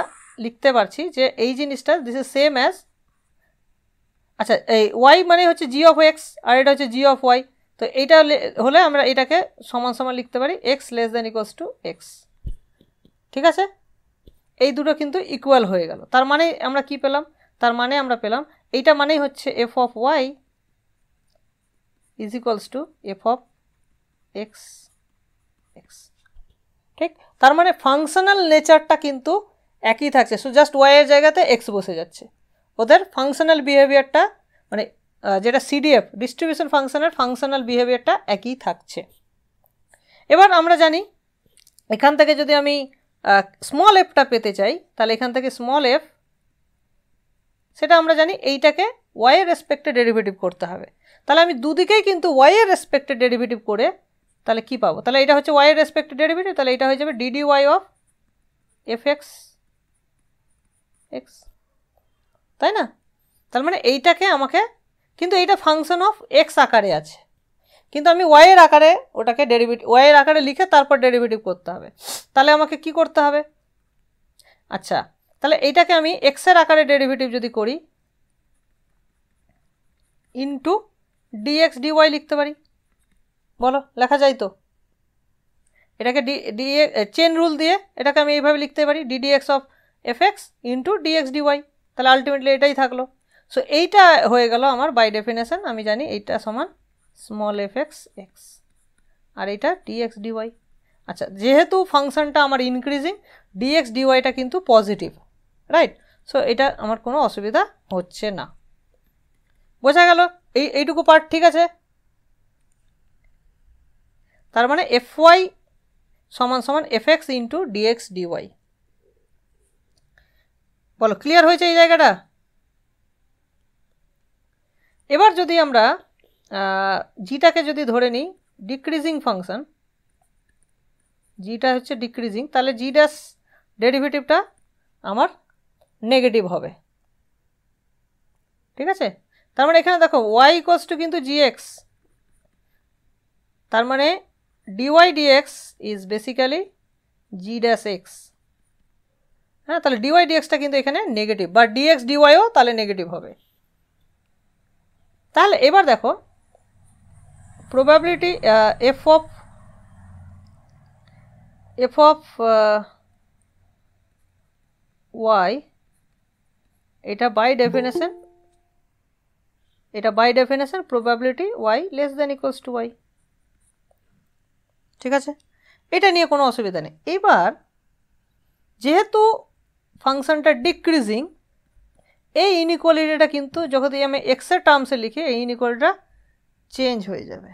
লিখতে পারছি যে এই জিনিসটা দিস ইজ সেম অ্যাজ, আচ্ছা এই ওয়াই মানে হচ্ছে জি অফ এক্স আর এটা হচ্ছে জি অফ ওয়াই, তো এইটা হলে আমরা এটাকে সমান সমান লিখতে পারি x less than equals to x, ঠিক আছে। এই দুটো কিন্তু ইকুয়াল হয়ে গেল, তার মানে আমরা কি পেলাম, তার মানে আমরা পেলাম এইটা মানেই হচ্ছে F of Y is equals to F of X X, ঠিক। তার মানে ফাংশনাল নেচারটা কিন্তু একই থাকছে, সো জাস্ট ওয়াই এর জায়গাতে এক্স বসে যাচ্ছে, ওদের ফাংশনাল বিহেভিয়ারটা মানে যেটা সিডিএফ ডিস্ট্রিবিউশন ফাংশনের ফাংশনাল বিহেভিয়ারটা একই থাকছে। এবার আমরা জানি এখান থেকে যদি আমি স্মল এফটা পেতে চাই তাহলে এখান থেকে স্মল এফ, সেটা আমরা জানি এইটাকে ওয়াই এর রেসপেক্টে ডেরিভেটিভ করতে হবে, তাহলে আমি দুদিকেই কিন্তু ওয়াই এর রেসপেক্টে ডেরিভেটিভ করে তাহলে কি পাবো, তাহলে এটা হচ্ছে ওয়াই এর রেসপেক্টে ডেরিভেটিভ, তাহলে এটা হয়ে যাবে DD Y of F X X, তাই না। তার মানে এইটাকে আমাকে, কিন্তু এইটা ফাংশন অফ এক্স আকারে আছে, কিন্তু আমি ওয়াই এর আকারে ওটাকে ডেরিভেটিভ ওয়াই এর আকারে লিখে তারপর ডেরিভেটিভ করতে হবে, তাহলে আমাকে কি করতে হবে, আচ্ছা তাহলে এইটাকে আমি এক্স এর আকারে ডেরিভেটিভ যদি করি ইন্টু ডিএক্স ডিওয়াই লিখতে পারি, বলো লেখা যায় তো, এটাকে ডি চেন রুল দিয়ে এটাকে আমি এইভাবে লিখতে পারি DDX of F X into DX DY, তাহলে আলটিমেটলি এটাই থাকলো। সো এইটা হয়ে গেল আমার বাই ডেফিনেশন, আমি জানি এইটা সমান স্মল এফ এক্স এক্স আর এইটা ডিএক্স ডিওয়াই। আচ্ছা যেহেতু ফাংশনটা আমার ইনক্রিজিং, ডিএক্স ডিওয়াইটা কিন্তু পজিটিভ, রাইট, সো এটা আমার কোনো অসুবিধা হচ্ছে না, বোঝা গেল এইটুকু পার্ট, ঠিক আছে। তার মানে এফ ওয়াই সমান সমান F X into DX DY, বলো ক্লিয়ার হয়েছে এই জায়গাটা। এবার যদি আমরা জিটাকে যদি ধরে নিই ডিক্রিজিং ফাংশন, জিটা হচ্ছে ডিক্রিজিং, তাহলে জি ড্যাশ ডেরিভেটিভটা আমার নেগেটিভ হবে, ঠিক আছে। তার মানে এখানে দেখো ওয়াই ইকুয়ালস টু কিন্তু জি এক্স, তার মানে DY DX is basically G dash X, হ্যাঁ, তাহলে ডিওয়াই ডিএক্সটা কিন্তু এখানে নেগেটিভ, বা ডিএক্স ডিওয়াইও তাহলে নেগেটিভ হবে। তাহলে এবার দেখো প্রবাবিলিটি এফ অফ ওয়াই, এটা by definition probability Y less than equals to Y, ঠিক আছে, এটা নিয়ে কোনো অসুবিধা নেই। এবার যেহেতু ফাংশনটা ডিক্রিজিং, এই ইনইকুয়ালিটিটা কিন্তু যখন আমি এক্সের টার্মসে লিখি এই ইনইকুয়ালিটিটা চেঞ্জ হয়ে যাবে,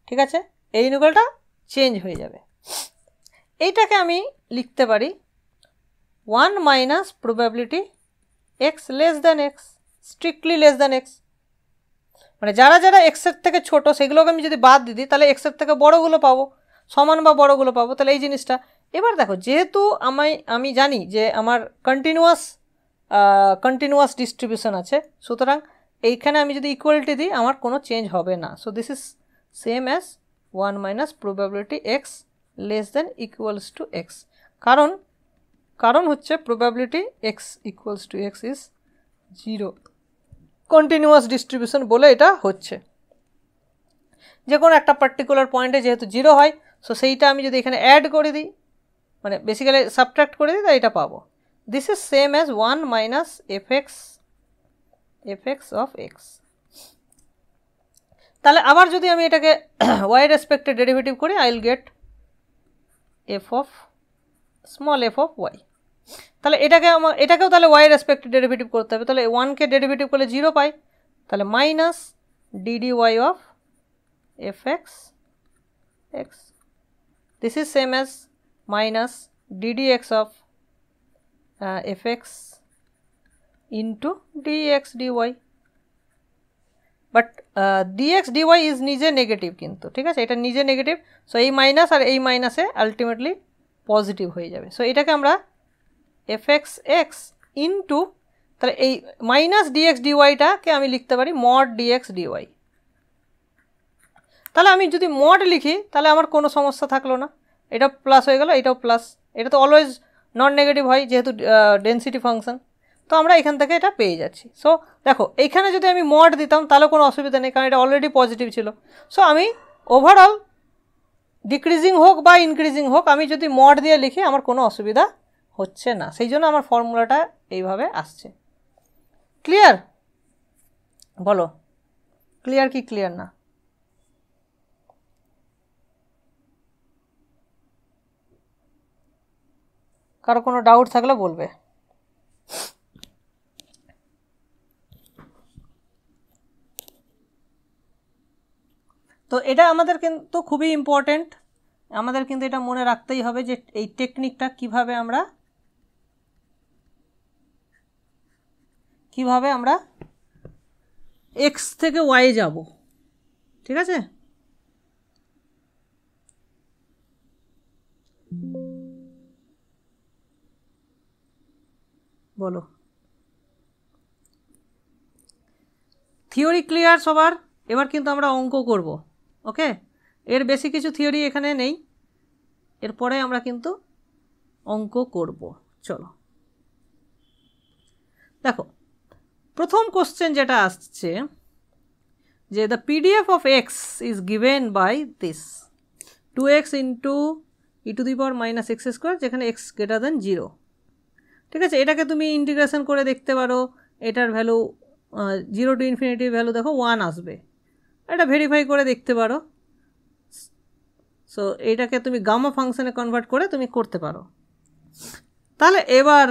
ঠিক আছে, এই ইনইকুয়ালিটিটা চেঞ্জ হয়ে যাবে। এইটাকে আমি লিখতে পারি 1 minus probability x less than x, strictly less than x, মানে যারা যারা এক্সের থেকে ছোট সেগুলোকে আমি যদি বাদ দিই তাহলে এক্সের থেকে বড়গুলো পাবো, সমান বা বড়গুলো পাবো, তাহলে এই জিনিসটা। এবার দেখো যেহেতু আমি জানি যে আমার কন্টিনিউয়াস ডিস্ট্রিবিউশন আছে, সুতরাং এইখানে আমি যদি ইকুয়ালিটি দিই আমার কোনো চেঞ্জ হবে না, so this is same as 1 minus probability x less than equals to x, কারণ হচ্ছে probability x equals to x is 0, continuous distribution বলে এটা হচ্ছে, যে কোনো একটা পার্টিকুলার পয়েন্টে যেহেতু 0 হয়, সো সেইটা আমি যদি এখানে অ্যাড করে দিই, মানে বেসিক্যালি সাবট্রাক্ট করে দিই, তাই এটা পাবো। This is same as 1 minus F x of X. তাহলে আবার যদি আমি এটাকে ওয়াই রেসপেক্টে ডেরিভেটিভ করি I will get small F of Y, তাহলে এটাকেও তাহলে ওয়াই রেসপেক্টে ডেরিভেটিভ করতে হবে, তাহলে 1কে ডেরিভেটিভ করলে 0 পাই, তাহলে minus DD Y of F X X, this is same as minus ddx of fx into dx dy, but dx dy is নিজে নেগেটিভ কিন্তু, ঠিক আছে, এটা নিজে নেগেটিভ, সো এই মাইনাস আর এই মাইনাসে আলটিমেটলি পজিটিভ হয়ে যাবে, সো এটাকে আমরা fx x ইন্টু, তাহলে এই মাইনাস dx dyটাকে আমি লিখতে পারি মড dx dy, তাহলে আমি যদি মড লিখি তাহলে আমার কোনো সমস্যা থাকলো না, এটা প্লাস হয়ে গেল, এটাও প্লাস, এটা তো অলওয়েজ নন নেগেটিভ হয় যেহেতু ডেন্সিটি ফাংশন, তো আমরা এখান থেকে এটা পেয়ে যাচ্ছি। সো দেখো এইখানে যদি আমি মড দিতাম তাহলে কোনো অসুবিধা নেই, কারণ এটা অলরেডি পজিটিভ ছিল। সো আমি ওভারঅল ডিক্রিজিং হোক বা ইনক্রিজিং হোক আমি যদি মড দিয়ে লিখি আমার কোনো অসুবিধা হচ্ছে না, সেই জন্য আমার ফর্মুলাটা এইভাবে আসছে। ক্লিয়ার? বলো ক্লিয়ার কি ক্লিয়ার না? কারো কোনো ডাউট থাকলে বলবে। তো এটা আমাদের কিন্তু খুবই ইম্পর্টেন্ট, আমাদের কিন্তু এটা মনে রাখতেই হবে যে এই টেকনিকটা কিভাবে আমরা এক্স থেকে ওয়াই যাব। ঠিক আছে, বলো থিওরি ক্লিয়ার সবার? এবার কিন্তু আমরা অঙ্ক করব। ওকে, এর বেশি কিছু থিওরি এখানে নেই, এরপরে আমরা কিন্তু অঙ্ক করব। চলো দেখো প্রথম কোশ্চেন যেটা আসছে যে the PDF of X is given by this 2x into e⁻⁻x², যেখানে x গ্রেটার দেন 0। ঠিক আছে, এটাকে তুমি ইন্টিগ্রেশন করে দেখতে পারো, এটার ভ্যালু 0 টু ইনফিনিটি ভ্যালু দেখো 1 আসবে, এটা ভেরিফাই করে দেখতে পারো। সো এইটাকে তুমি গামা ফাংশনে কনভার্ট করে তুমি করতে পারো। তাহলে এবার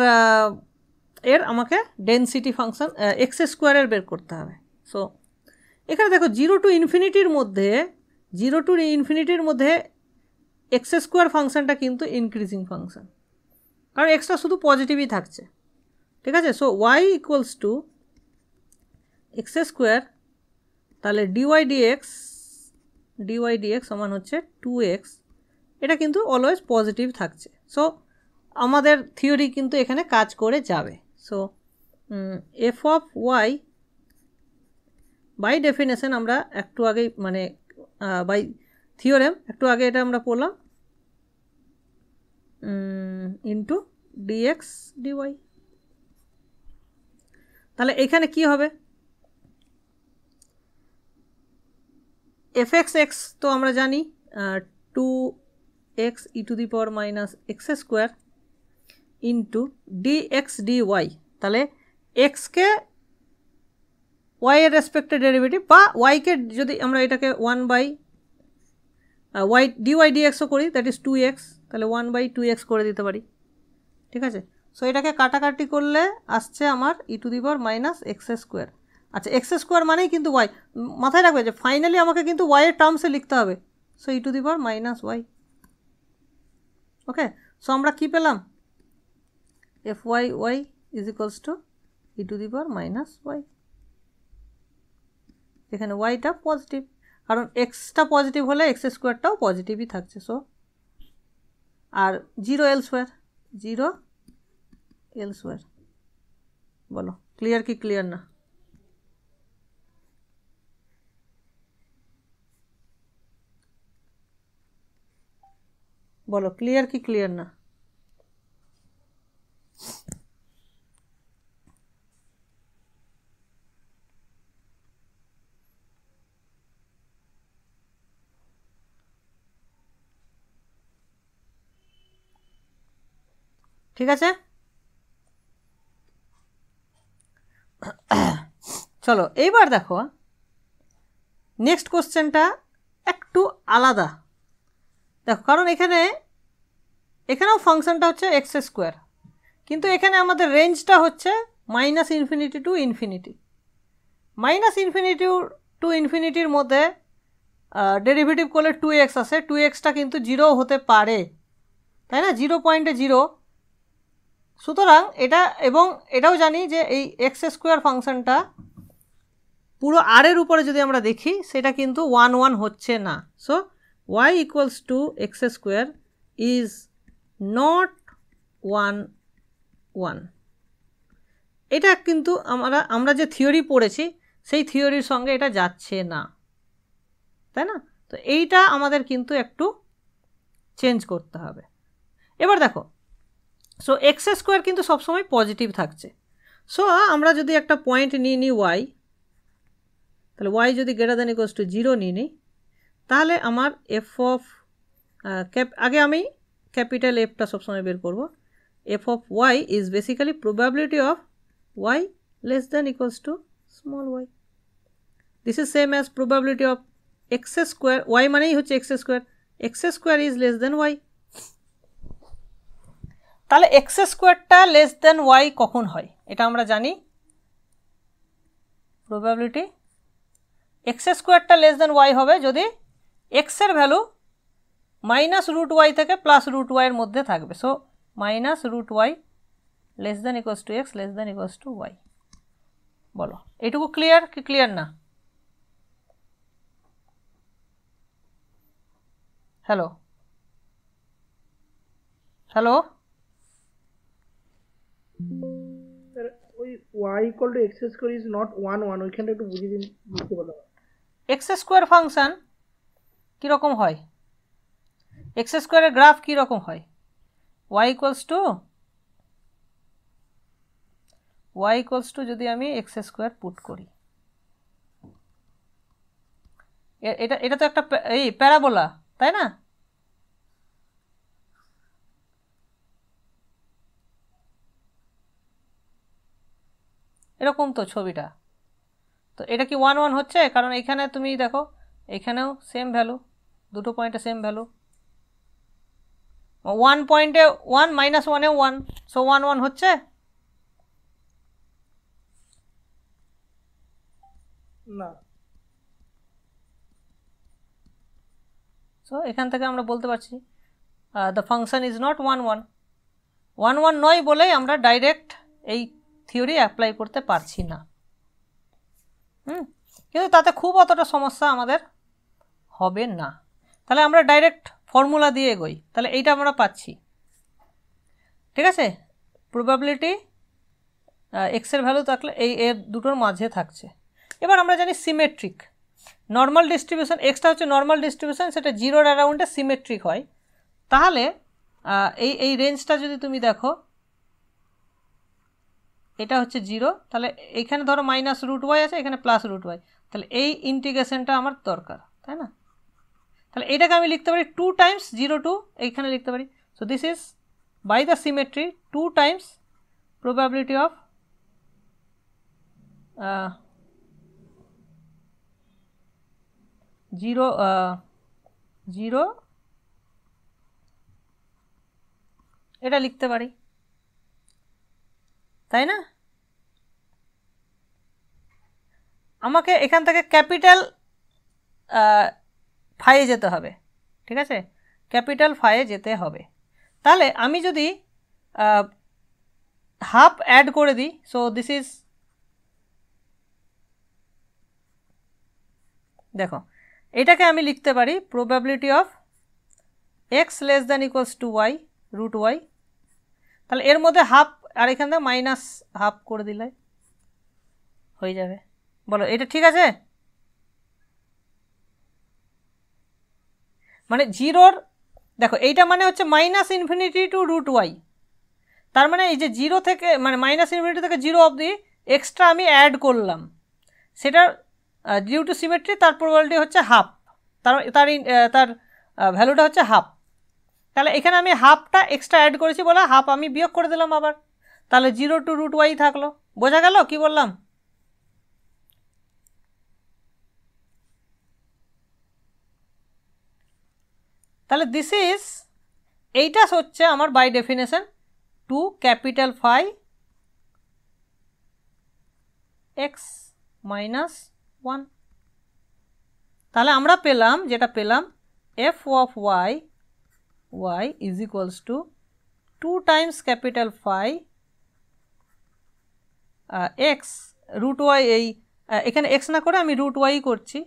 এর আমাকে ডেন্সিটি ফাংশন x² বের করতে হবে। সো এখানে দেখো 0 টু ইনফিনিটির মধ্যে x² ফাংশনটা কিন্তু ইনক্রিজিং ফাংশন, কারণ এক্সটা শুধু পজিটিভই থাকছে। ঠিক আছে, so y equals two x², তাহলে dy dx সমান হচ্ছে 2x, এটা কিন্তু অলওয়েজ পজিটিভ থাকছে। সো আমাদের থিওরি কিন্তু এখানে কাজ করে যাবে। So F of Y by definition আমরা একটু আগেই মানে বাই থিওরেম একটু আগে এটা আমরা পড়লাম ইন্টু ডিএক্স ডিওয়াই। তাহলে এখানে কি হবে, এফ এক্স তো আমরা জানি 2x e⁻⁻x² into DX DY. তাহলে এক্সকে ওয়াই এর রেসপেক্টে ডেরিভেটিভ, বা ওয়াইকে যদি আমরা এটাকে 1/y dy dxও করি, দ্যাট ইজ 2x, তাহলে 1/2x করে দিতে পারি। ঠিক আছে, সো এটাকে কাটাকাটি করলে আসছে আমার e⁻⁻x²। আচ্ছা, x² মানেই কিন্তু ওয়াই, মাথায় রাখবে যে ফাইনালি আমাকে কিন্তু ওয়াই এর টার্মসে লিখতে হবে। So e⁻⁻y। ওকে, সো আমরা কি পেলাম, F Y Y is equals to e⁻⁻y। এখানে ওয়াইটা পজিটিভ, কারণ এক্সটা পজিটিভ হলে x²টাও পজিটিভই থাকছে। সো আর 0 এলসওয়্যার। বলো ক্লিয়ার কি ক্লিয়ার না? বলো ক্লিয়ার কি ক্লিয়ার না? ঠিক আছে, চলো এইবার দেখো নেক্সট কোশ্চেনটা একটু আলাদা। দেখো কারণ এখানেও ফাংশনটা হচ্ছে x², কিন্তু এখানে আমাদের রেঞ্জটা হচ্ছে -∞ টু ইনফিনিটি। -∞ টু ইনফিনিটির মধ্যে ডেরিভেটিভ করলে 2x আসে, 2xটা কিন্তু 0 হতে পারে, তাই না, 0.0। সুতরাং এটা, এবং এটাও জানি যে এই x² ফাংশনটা পুরো আর এর উপরে যদি আমরা দেখি সেটা কিন্তু 1 1 হচ্ছে না। So y equals two x² is not 1 1। এটা কিন্তু আমরা যে থিওরি পড়েছি সেই থিওরির সঙ্গে এটা যাচ্ছে না, তাই না। তো এইটা আমাদের কিন্তু একটু চেঞ্জ করতে হবে। এবার দেখো, সো এক্স স্কোয়ার কিন্তু সবসময় পজিটিভ থাকছে। সো আমরা যদি একটা পয়েন্ট নিয়ে নিই ওয়াই, তাহলে ওয়াই যদি গ্রেটার দ্যান ইকুয়ালস টু 0 নিয়ে নিই, তাহলে আমার এফ অফ আগে আমি ক্যাপিটাল এফটা সবসময় বের করব। F of Y is basically probability of y less than equals to small y. This is same as probability of x square, y মানেই হচ্ছে x square, x square is less than y. তাহলে x স্কোয়ারটা less than y কখন হয় এটা আমরা জানি, probability x স্কোয়ারটা লেস দ্যান ওয়াই হবে যদি এক্সের ভ্যালু মাইনাস রুট ওয়াই থেকে প্লাস রুট ওয়াইয়ের মধ্যে থাকবে। So minus root Y less than equals to X less than equals to Y. বলো এইটুকু ক্লিয়ার কি ক্লিয়ার না? হ্যালো হ্যালো, ওই y equal to X square is not 1 1, ওইখানটা একটু বুঝিয়ে দিন, বুঝতে পারলাম। এক্স স্কোয়ার ফাংশন কীরকম হয়, এক্স স্কোয়ারের গ্রাফ কীরকম হয়, y ইকুয়ালস টু যদি আমি এক্স স্কোয়ার পুট করি, এটা এটা তো একটা এই প্যারাবোলা, তাই না? এরকম তো ছবিটা। তো এটা কি 1 1 হচ্ছে? কারণ এখানে তুমি দেখো এখানেও সেম ভ্যালু, দুটো পয়েন্টে সেম ভ্যালু, 1 পয়েন্টে 1 মাইনাস 1 এ 1, সো 1 1 হচ্ছে না। সো এখান থেকে আমরা বলতে পারছি দ্য ফাংশন ইজ নট 1 1, 1 1 নয় বলেই আমরা ডাইরেক্ট এই থিওরি অ্যাপ্লাই করতে পারছি না। কিন্তু তাতে খুব অতটা সমস্যা আমাদের হবে না। তাহলে আমরা ডাইরেক্ট ফর্মুলা দিয়ে এগোই, তাহলে এইটা আমরা পাচ্ছি, ঠিক আছে? প্রবাবিলিটি এক্সের ভ্যালু থাকলে এই এর দুটোর মাঝে থাকছে। এবার আমরা জানি সিমেট্রিক নর্মাল ডিস্ট্রিবিউশন, এক্সটা হচ্ছে নর্মাল ডিস্ট্রিবিউশন, সেটা জিরোর অ্যারাউন্ডে সিমেট্রিক হয়। তাহলে এই রেঞ্জটা যদি তুমি দেখো, এটা হচ্ছে 0, তাহলে এখানে ধরো মাইনাস রুট ওয়াই আছে, এখানে প্লাস রুট ওয়াই, তাহলে এই ইন্টিগ্রেশনটা আমার দরকার, তাই না? তাহলে এটাকে আমি লিখতে পারি 2 টাইমস 0 টু, এইখানে লিখতে পারি। So this is by the symmetry 2 times probability of zero, এটা লিখতে পারি, তাই না? আমাকে এখান থেকে ক্যাপিটাল ফাইয়ে যেতে হবে, ঠিক আছে? ক্যাপিটাল ফাইয়ে যেতে হবে। তাহলে আমি যদি হাফ অ্যাড করে দিই, সো দিস ইজ, দেখো এটাকে আমি লিখতে পারি probability of X less than equals to Y root Y. তাহলে এর মধ্যে হাফ আর এখান থেকে মাইনাস হাফ করে দিলে হয়ে যাবে। বলো এটা ঠিক আছে? মানে জিরোর, দেখো এইটা মানে হচ্ছে minus infinity to root Y, তার মানে এই যে 0 থেকে মানে মাইনাস ইনফিনিটি থেকে 0 অবধি এক্সট্রা আমি অ্যাড করলাম, সেটার ডিউ টু সিমেট্রি তার প্রবাবিলিটি হচ্ছে হাফ, তার ভ্যালুটা হচ্ছে হাফ। তাহলে এখানে আমি হাফটা এক্সট্রা অ্যাড করেছি বলে হাফ আমি বিয়োগ করে দিলাম আবার, তাহলে 0 টু রুট ওয়াই থাকলো। বোঝা গেল কি বললাম? তাহলে দিস ইজ, এইটা হচ্ছে আমার by definition 2 capital phi X minus 1। তাহলে আমরা পেলাম, যেটা পেলাম, F of Y Y is equals to 2 times capital phi X root Y, এই এখানে এক্স না করে আমি রুট ওয়াই করছি,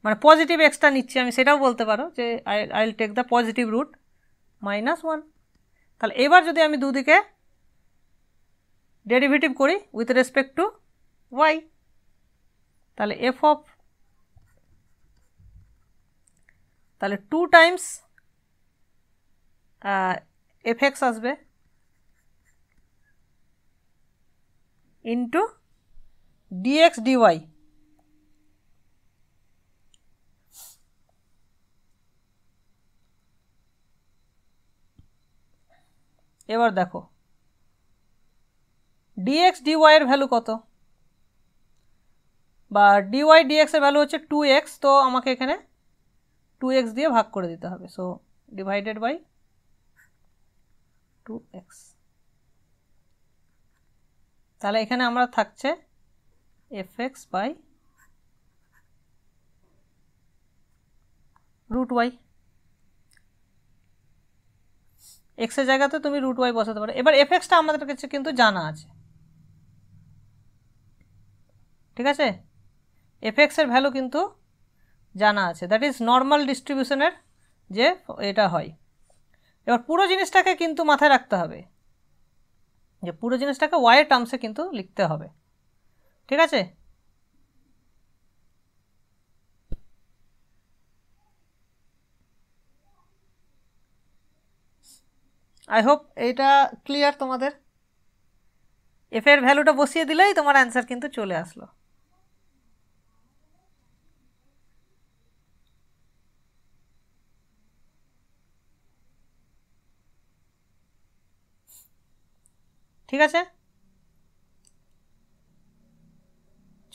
মানে পজিটিভ এক্সটা নিচ্ছি আমি, সেটাও বলতে পারো যে I will take the positive root minus 1। তাহলে এবার যদি আমি দুদিকে ডেরিভেটিভ করি উইথ রেসপেক্ট টু ওয়াই, তাহলে এফ অফ তাহলে 2 টাইমস এফএক্স আসবে ইন্টু ডিএক্স ডিওয়াই। এবার দেখো ডিএক্স ডিওয়াই এর ভ্যালু কত, বা ডিওয়াই ডিএক্স এর ভ্যালু হচ্ছে 2x, তো আমাকে এখানে 2x দিয়ে ভাগ করে দিতে হবে। So divided by 2x। তাহলে এখানে আমরা থাকছে fx by root Y. X এর জায়গাতে তুমি রুট ওয়াই বসাতে পারো। এবার এফএক্সটা আমাদের কাছে কিন্তু জানা আছে, ঠিক আছে, এফএক্স এর ভ্যালু কিন্তু জানা আছে, দ্যাট ইজ নর্মাল ডিস্ট্রিবিউশনের যে এটা হয়। এবার পুরো জিনিসটাকে কিন্তু মাথায় রাখতে হবে যে পুরো জিনিসটাকে ওয়াই এর টার্মসে কিন্তু লিখতে হবে, ঠিক আছে। আই হোপ এইটা ক্লিয়ার তোমাদের। এফ এর ভ্যালুটা বসিয়ে দিলেই তোমার অ্যান্সার কিন্তু চলে আসলো। ঠিক আছে,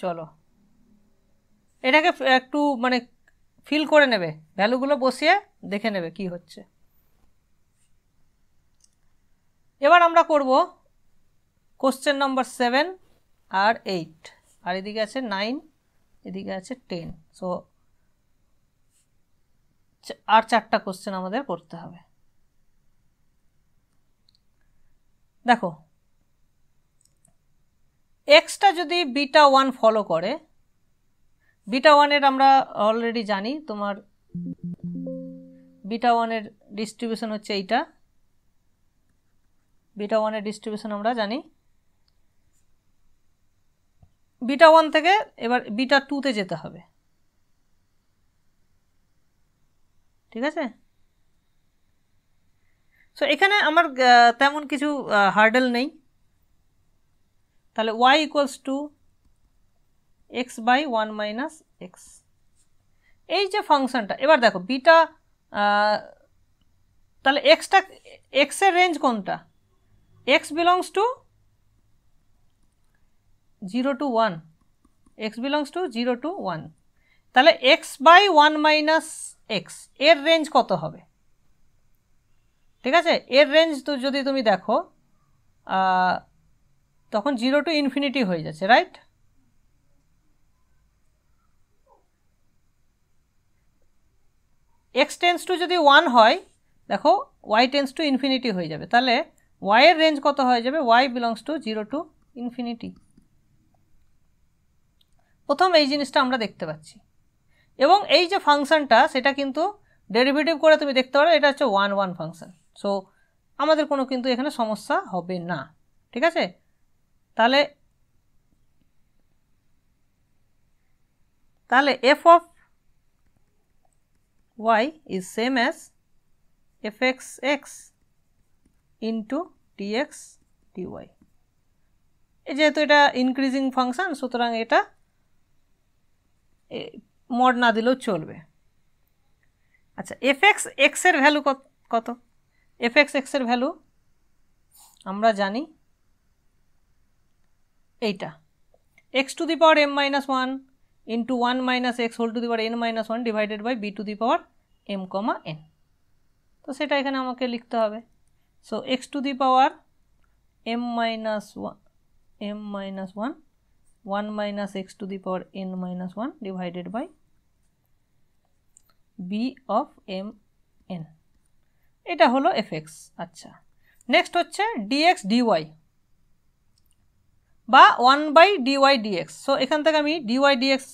চলো এটাকে একটু মানে ফিল করে নেবে, ভ্যালুগুলো বসিয়ে দেখে নেবে কি হচ্ছে। এবার আমরা করব কোশ্চেন নম্বর 7 আর 8, আর এদিকে আছে 9, এদিকে আছে 10। সো আর 4টা কোশ্চেন আমাদের করতে হবে। দেখো এক্সটা যদি বিটা 1 ফলো করে, বিটা 1 এর আমরা অলরেডি জানি, তোমার বিটা 1 এর ডিস্ট্রিবিউশন হচ্ছে এইটা, বিটা 1 এর ডিস্ট্রিবিউশন আমরা জানি। বিটা 1 থেকে এবার বিটা 2 তে যেতে হবে, ঠিক আছে। সো এখানে আমার তেমন কিছু হার্ডেল নেই। তাহলে y equals to x by 1 minus X, এই যে ফাংশনটা। এবার দেখো বিটা, তাহলে এক্সটা, এক্স এর রেঞ্জ কোনটা, X belongs to 0 to 1, X belongs to 0 to 1। তাহলে এক্স বাই 1 মাইনাস এক্স এর রেঞ্জ কত হবে, ঠিক আছে। এর রেঞ্জ তো যদি তুমি দেখো তখন 0 to ইনফিনিটি হয়ে যাচ্ছে, রাইট। এক্স টেন্স টু যদি 1 হয়, দেখো ওয়াই টেন্স টু ইনফিনিটি হয়ে যাবে, তাহলে ওয়াই এর রেঞ্জ কত হয়ে যাবে, Y belongs to 0 to infinity. প্রথম এই জিনিসটা আমরা দেখতে পাচ্ছি, এবং এই যে ফাংশনটা সেটা কিন্তু ডেরিভেটিভ করে তুমি দেখতে পারো, এটা হচ্ছে 1 1 ফাংশন। সো আমাদের কোনো কিন্তু এখানে সমস্যা হবে না, ঠিক আছে। তাহলে F of y is same as fxx into dx dy। যেহেতু এটা ইনক্রিজিং ফাংশন, সুতরাং এটা মড না দিলেও চলবে। আচ্ছা, এফএক্স এক্স এর ভ্যালু কত, এফএক্স এক্স এর ভ্যালু আমরা জানি এইটা, x to the power m minus 1 into 1 minus x whole to the power n minus 1 divided by b to the power m comma n। তো সেটা এখানে আমাকে লিখতে হবে। So x to the power m minus 1 1 minus x to the power n minus 1 divided by b of m n, এটা হলো FX. আচ্ছা, next হচ্ছে ডিএক্স ডিওয়াই বা 1 বাই ডিওয়াই ডিএক্স। সো এখান থেকে আমি ডিওয়াই ডিএক্স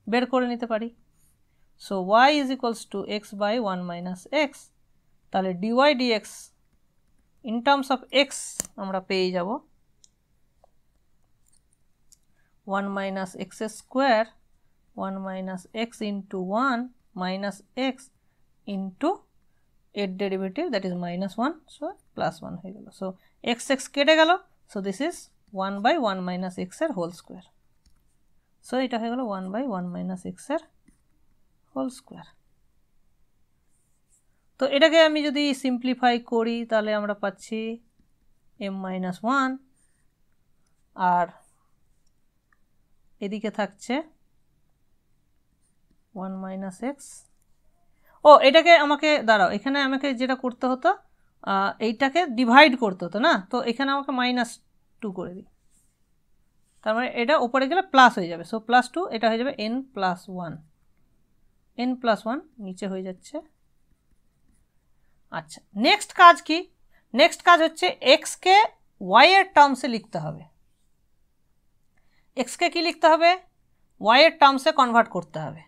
বের করে নিতে পারি। So y is equals to x by 1 minus x, তাহলে dy dx in terms of x আমরা পেয়ে যাব 1 minus x square 1 minus x into 1 minus x into এর ডেরিভেটিভ দ্যাট ইজ -1, সো +1 হয়ে গেল। সো x কেটে গেল, সো দিস ইজ 1/1 - x এর হোল স্কোয়ার। সো এটা হয়ে গেল 1/1 - x এর হোল স্কোয়ার। তো এটাকে আমি যদি সিম্পলিফাই করি তাহলে আমরা পাচ্ছি m-1, আর এদিকে থাকছে 1 - x। ও এটাকে আমাকে দাঁড়াও, এখানে আমাকে যেটা করতে হতো এইটাকে ডিভাইড করতে হতো না, তো এখানে আমাকে -2 করে দিই, তার মানে এটা ওপরে গেলে প্লাস হয়ে যাবে। সো +2, এটা হয়ে যাবে n+1, n+1 নিচে হয়ে যাচ্ছে। আচ্ছা, নেক্সট কাজ কি? নেক্সট কাজ হচ্ছে এক্সকে ওয়াই এর টার্মসে লিখতে হবে। এক্সকে কি লিখতে হবে? ওয়াই এর টার্মসে কনভার্ট করতে হবে।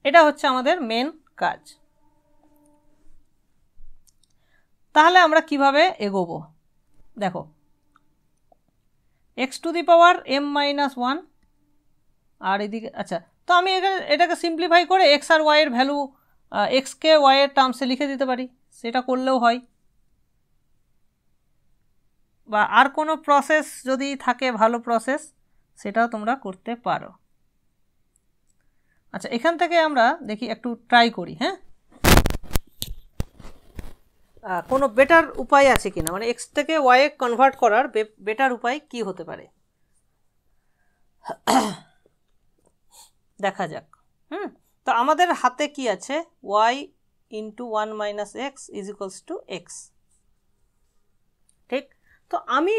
এটা হচ্ছে আমাদের মেন কাজ। তাহলে আমরা কিভাবে এগোবো দেখো, x⁻m-1 আর এদিকে, আচ্ছা তো আমি এটাকে সিম্পলিফাই করে এক্স আর ওয়াই এর ভ্যালু, এক্সকে ওয়াই এর টার্মসে লিখে দিতে পারি, সেটা করলেও হয়। বা আর কোনো প্রসেস যদি থাকে ভালো প্রসেস, সেটাও তোমরা করতে পারো। আচ্ছা, এখান থেকে আমরা দেখি একটু ট্রাই করি। হ্যাঁ, কোনো বেটার উপায় আছে কিনা, মানে এক্স থেকে ওয়াই এ কনভার্ট করার বেটার উপায় কি হতে পারে দেখা যাক। তো আমাদের হাতে কি আছে? y × 1 - x = x, ঠিক? তো আমি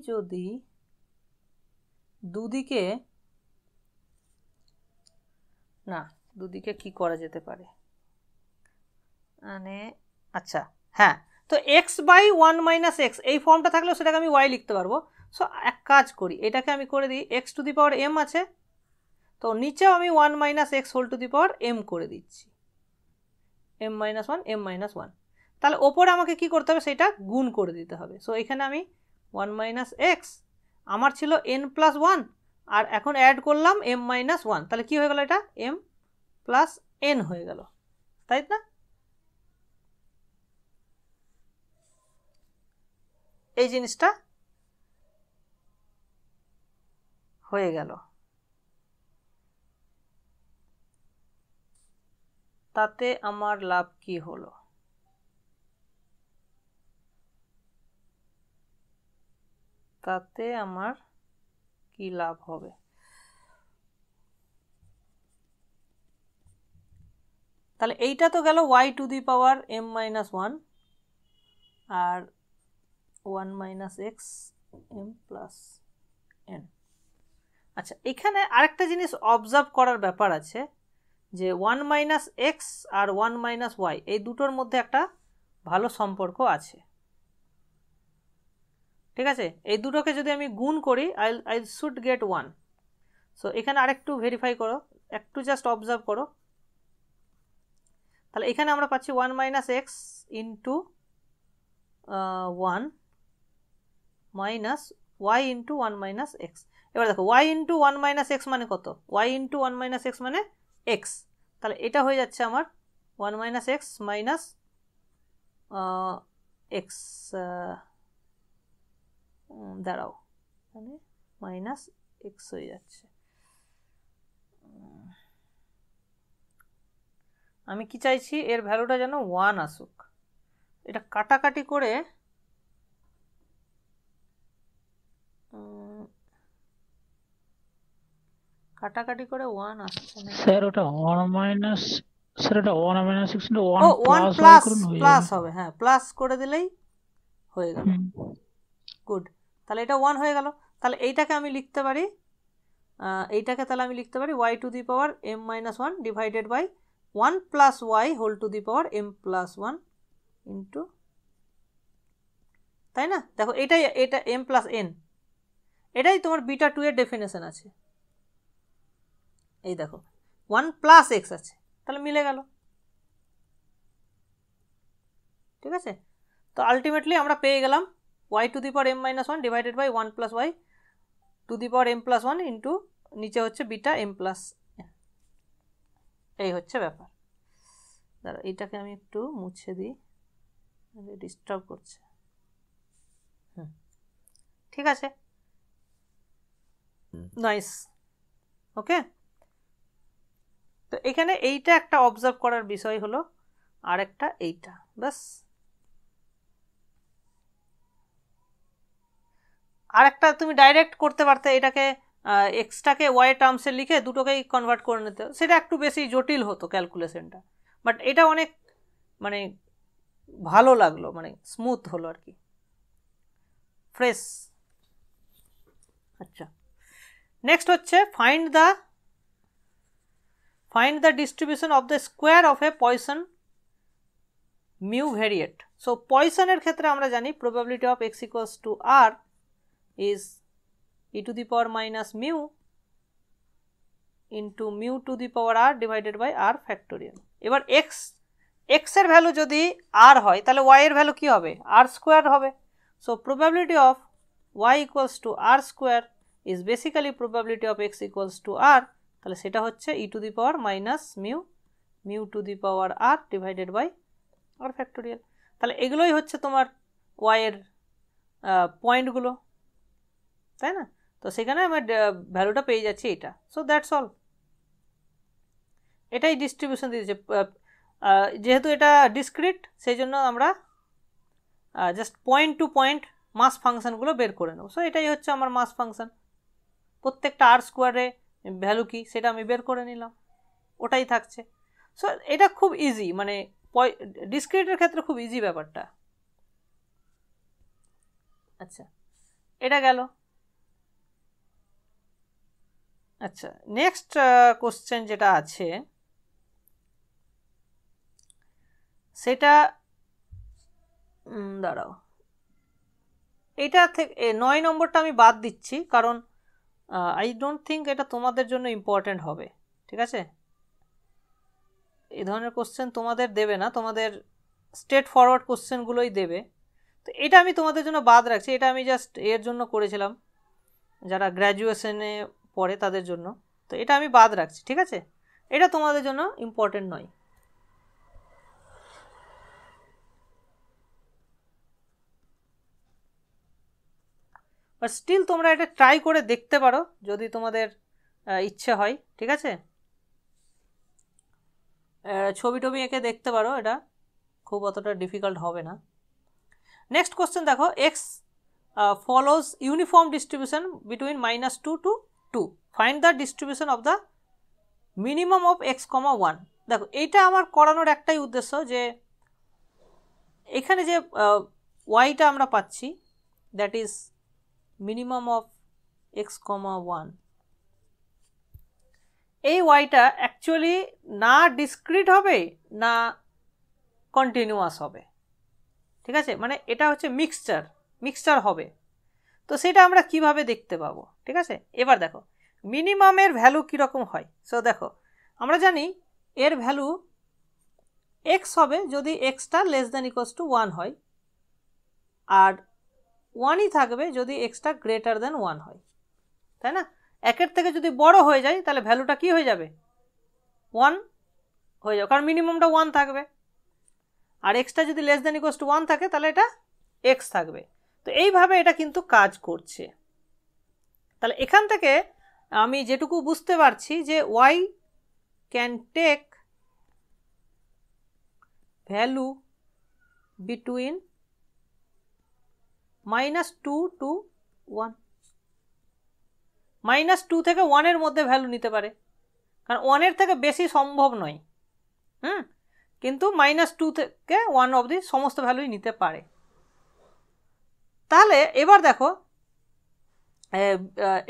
যদি দুদিকে, না দুদিকে কি করা যেতে পারে, মানে আচ্ছা হ্যাঁ, তো x/1 - x এই ফর্মটা থাকলেও সেটাকে আমি y লিখতে পারবো। সো এক কাজ করি, এটাকে আমি করে দিই x⁻m আছে, তো নিচেও আমি 1 - x⁻m করে দিচ্ছি, m-1 m-1। তাহলে ওপরে আমাকে কি করতে হবে? সেটা গুণ করে দিতে হবে। সো এখানে আমি 1 - x, আমার ছিল n+1, আর এখন অ্যাড করলাম m-1, তাহলে কি হয়ে গেল? এটা m+n হয়ে গেল, তাই না? এই জিনিসটা হয়ে গেল। তাতে আমার লাভ কি হলো? তাতে আমার কি লাভ হবে? তাহলে এইটা তো গেল y⁻m-1 আর 1 - x m+n। আচ্ছা, এখানে আরেকটা জিনিস অবজার্ভ করার ব্যাপার আছে, যে 1 - x আর 1 - y এই দুটোর মধ্যে একটা ভালো সম্পর্ক আছে, ঠিক আছে? এই দুটোকে যদি আমি গুণ করি, আই শুড গেট 1। সো এখানে আরেকটু ভেরিফাই করো, একটু জাস্ট অবজার্ভ করো। তাহলে এখানে আমরা পাচ্ছি 1 - x × 1 মাইনাস y × 1 - x। এবার দেখো, y × 1 - x মানে কত? y × 1 - x মানে x। তাহলে এটা হয়ে যাচ্ছে আমার 1 - x মাইনাস x, দাঁড়াও, মানে -x হয়ে যাচ্ছে। আমি কি চাইছি? এর ভ্যালুটা যেন 1 আসুক। এটা কাটাকাটি করে কাটাকাটি করে 1 আসছে না স্যার। ওটা 1 - স্যার এটা 1 - x × 1 ও 1 প্লাস করুন, হয়ে প্লাস যাবে। হবে, হ্যাঁ প্লাস করে দিলেই হয়ে গেল। গুড, তাহলে এটা 1 হয়ে গেল। তাহলে এইটাকে আমি লিখতে পারি, এইটাকে তাহলে আমি লিখতে পারি y⁻m-1 divided by 1 + y⁻m+1 into, তাই না? দেখো এটাই, এটা m+n, এটাই তোমার β2 এর ডেফিনেশন আছে। এই দেখো 1 + x আছে, তাহলে মিলে গেল, ঠিক আছে? তো আলটিমেটলি আমরা পেয়ে গেলাম y to the power m minus 1 divided by 1 plus y to the power m plus 1 into নিচে হচ্ছে বিটা m প্লাস, এই হচ্ছে ব্যাপার। দাঁড়া এইটাকে আমি একটু মুছে দিই, ডিস্টার্ব করছে। ঠিক আছে, নাইস, ওকে। তো এখানে এইটা একটা অবজার্ভ করার বিষয় হলো, আর একটা এইটা, বাস। আর একটা তুমি ডাইরেক্ট করতে পারতে, এটাকে এক্সটাকে ওয়াই টার্মসে লিখে দুটোকেই কনভার্ট করে নিতে, সেটা একটু বেশি জটিল হতো ক্যালকুলেশনটা, বাট এটা অনেক মানে ভালো লাগলো, মানে স্মুথ হলো আর কি, ফ্রেশ। আচ্ছা, নেক্সট হচ্ছে find the distribution of the square of a Poisson mu variate. So পয়সনের ক্ষেত্রে আমরা জানি probability of x equals to r is e to the power minus mu into mu to the power r divided by r factorial। এবার x এর value যদি r হয় তাহলে y এর ভ্যালু কি হবে, r স্কোয়ার হবে। So probability of y equals to r square is basically probability of x equals to r, তাহলে সেটা হচ্ছে e to the power minus mu to the power r divided by r factorial। তাহলে এগুলোই হচ্ছে তোমার y এর পয়েন্টগুলো, তাই না? তো সেখানে আমার ভ্যালুটা পেয়ে যাচ্ছি এটা। সো দ্যাটস অল, এটাই ডিস্ট্রিবিউশন দিয়েছে। যেহেতু এটা ডিসক্রিট সেই জন্য আমরা জাস্ট পয়েন্ট টু পয়েন্ট মাস ফাংশনগুলো বের করে নেব। সো এটাই হচ্ছে আমার মাস ফাংশন, প্রত্যেকটা আর স্কোয়ারে ভ্যালু কি সেটা আমি বের করে নিলাম, ওটাই থাকছে। সো এটা খুব ইজি, মানে ডিসক্রিটের ক্ষেত্রে খুব ইজি ব্যাপারটা। আচ্ছা, এটা গেল। আচ্ছা, নেক্সট কোশ্চেন যেটা আছে সেটা দাঁড়াও, এটা থেকে 9 নম্বরটা আমি বাদ দিচ্ছি, কারণ আই ডোন্ট থিঙ্ক এটা তোমাদের জন্য ইম্পর্টেন্ট হবে। ঠিক আছে, এই ধরনের কোশ্চেন তোমাদের দেবে না, তোমাদের স্ট্রেট ফরওয়ার্ড কোশ্চেনগুলোই দেবে। তো এটা আমি তোমাদের জন্য বাদ রাখছি, এটা আমি জাস্ট এর জন্য করেছিলাম যারা গ্র্যাজুয়েশনে পড়ে তাদের জন্য। তো এটা আমি বাদ রাখছি, ঠিক আছে, এটা তোমাদের জন্য ইম্পর্টেন্ট নয়। বাট স্টিল তোমরা এটা ট্রাই করে দেখতে পারো যদি তোমাদের ইচ্ছে হয়। ঠিক আছে, ছবি টবি এঁকে দেখতে পারো, এটা খুব অতটা ডিফিকাল্ট হবে না। নেক্সট কোশ্চেন দেখো, x follows uniform distribution between -2 to 2, find the distribution of the minimum of x, 1। দেখো এইটা আমার করানোর একটাই উদ্দেশ্য যে এখানে যে ওয়াইটা আমরা পাচ্ছি that is minimum of x, 1, এই ওয়াইটা অ্যাকচুয়ালি না ডিসক্রিট হবে না কন্টিনিউয়াস হবে। ঠিক আছে, মানে এটা হচ্ছে মিক্সচার হবে। তো সেটা আমরা কিভাবে দেখতে পাবো? ঠিক আছে, এবার দেখো মিনিমামের ভ্যালু কীরকম হয়। সো দেখো আমরা জানি এর ভ্যালু এক্স হবে যদি extra less than equals to 1 হয়, আর 1ই থাকবে যদি এক্সটা গ্রেটার দ্যান 1 হয়, তাই না? একের থেকে যদি বড় হয়ে যায় তাহলে ভ্যালুটা কি হয়ে যাবে, 1 হয়ে যাবে, কারণ মিনিমামটা 1 থাকবে। আর এক্সটা যদি লেস দ্যান ইকুয়ালস টু 1 থাকে তাহলে এটা এক্স থাকবে। তো এইভাবে এটা কিন্তু কাজ করছে। তাহলে এখান থেকে আমি যেটুকু বুঝতে পারছি যে y can take value between -2 to 1, -2 থেকে 1-এর মধ্যে ভ্যালু নিতে পারে, কারণ 1-এর থেকে বেশি সম্ভব নয়। কিন্তু -2 থেকে 1 অবধি সমস্ত ভ্যালুই নিতে পারে। তাহলে এবার দেখো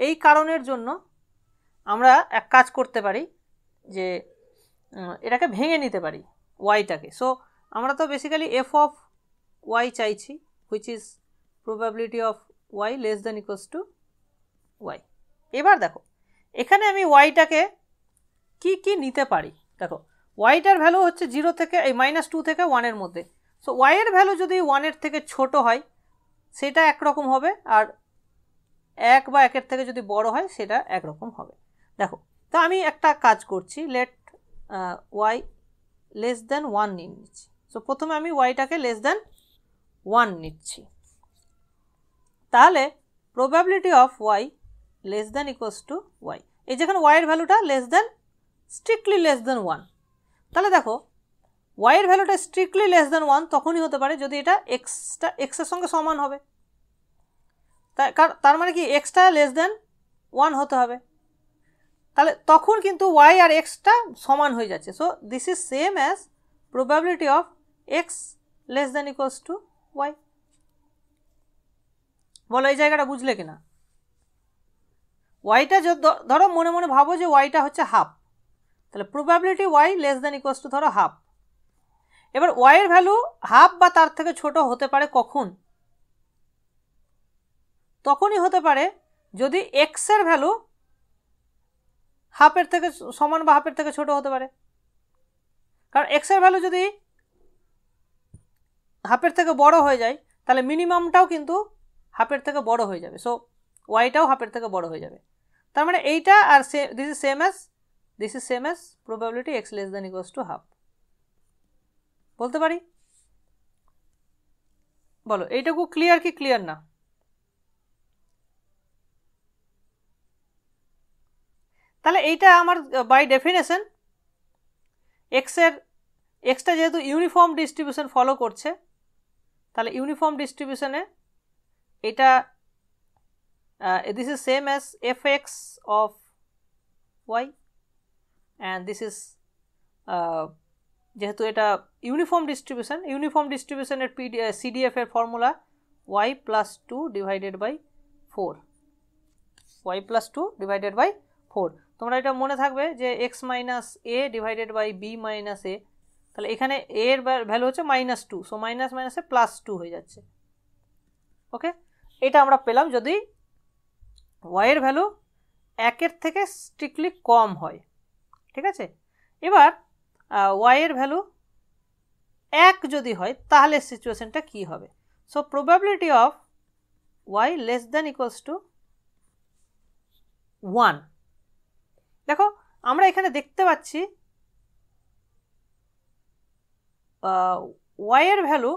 এই কারণের জন্য আমরা এক কাজ করতে পারি যে এটাকে ভেঙে নিতে পারি ওয়াইটাকে। সো আমরা তো বেসিক্যালি এফ অফ ওয়াই চাইছি, which is probability of y less than equals to Y. এবার দেখো এখানে আমি ওয়াইটাকে কি নিতে পারি। দেখো ওয়াইটার ভ্যালু হচ্ছে 0 থেকে এই -2 থেকে 1-এর মধ্যে। সো ওয়াইয়ের ভ্যালু যদি 1-এর থেকে ছোট হয় সেটা একরকম হবে, আর 1 বা 1-এর থেকে যদি বড় হয় সেটা একরকম হবে। দেখো, তো আমি একটা কাজ করছি, লেট y লেস দেন 1 নিয়ে নিচ্ছি। সো প্রথমে আমি ওয়াইটাকে লেস দেন 1 নিচ্ছি, তাহলে probability of y less than equals two y, এই যেখানে y এর ভ্যালুটা less than, strictly less than 1, তাহলে দেখো y এর ভ্যালুটা স্ট্রিক্টলি লেস দেন 1 তখনই হতে পারে যদি এটা x এর সঙ্গে সমান হবে, তার মানে কি xটা লেস দেন 1 হতে হবে, তাহলে তখন কিন্তু y আর xটা সমান হয়ে যাচ্ছে। So this is same as probability of x less than equals two y। বলো এই জায়গাটা বুঝলে কিনা? ওয়াইটা ধরো মনে মনে ভাবো যে ওয়াইটা হচ্ছে হাফ, তাহলে probability y less than equals two ধরো হাফ। এবার y এর ভ্যালু হাফ বা তার থেকে ছোট হতে পারে কখন? তখনই হতে পারে যদি x এর ভ্যালু হাফের থেকে সমান বা হাফের থেকে ছোট হতে পারে, কারণ x এর ভ্যালু যদি হাফের থেকে বড় হয়ে যায় তাহলে মিনিমামটাও কিন্তু হাফের থেকে বড় হয়ে যাবে, সো ওয়াইটাও হাফের থেকে বড় হয়ে যাবে। তার মানে এইটা আর this is same as probability x less than equals to half বলতে পারি। বলো এইটুকু ক্লিয়ার কি ক্লিয়ার না? তাহলে এইটা আমার বাই ডেফিনেশন এক্সটা যেহেতু ইউনিফর্ম ডিস্ট্রিবিউশন ফলো করছে, তাহলে ইউনিফর্ম ডিস্ট্রিবিউশনে এটা this is same as fx of y, and this is যেহেতু এটা ইউনিফর্ম ডিস্ট্রিবিউশনের CDF এর formula y plus 2 divided by 4, y plus 2 divided by 4। তোমরা এটা মনে থাকবে যে x minus a divided by b minus a, তাহলে এখানে a এর ভ্যালু হচ্ছে -2, সো মাইনাস মাইনাসে +2 হয়ে যাচ্ছে। ওকে, এটা আমরা পেলাম যদি y এর ভ্যালু 1-এর থেকে স্ট্রিক্টলি কম হয়। ঠিক আছে, এবার y এর ভ্যালু 1 যদি হয় তাহলে সিচুয়েশনটা কি হবে? So probability of y less than equals to 1। দেখো আমরা এখানে দেখতে পাচ্ছি y এর ভ্যালু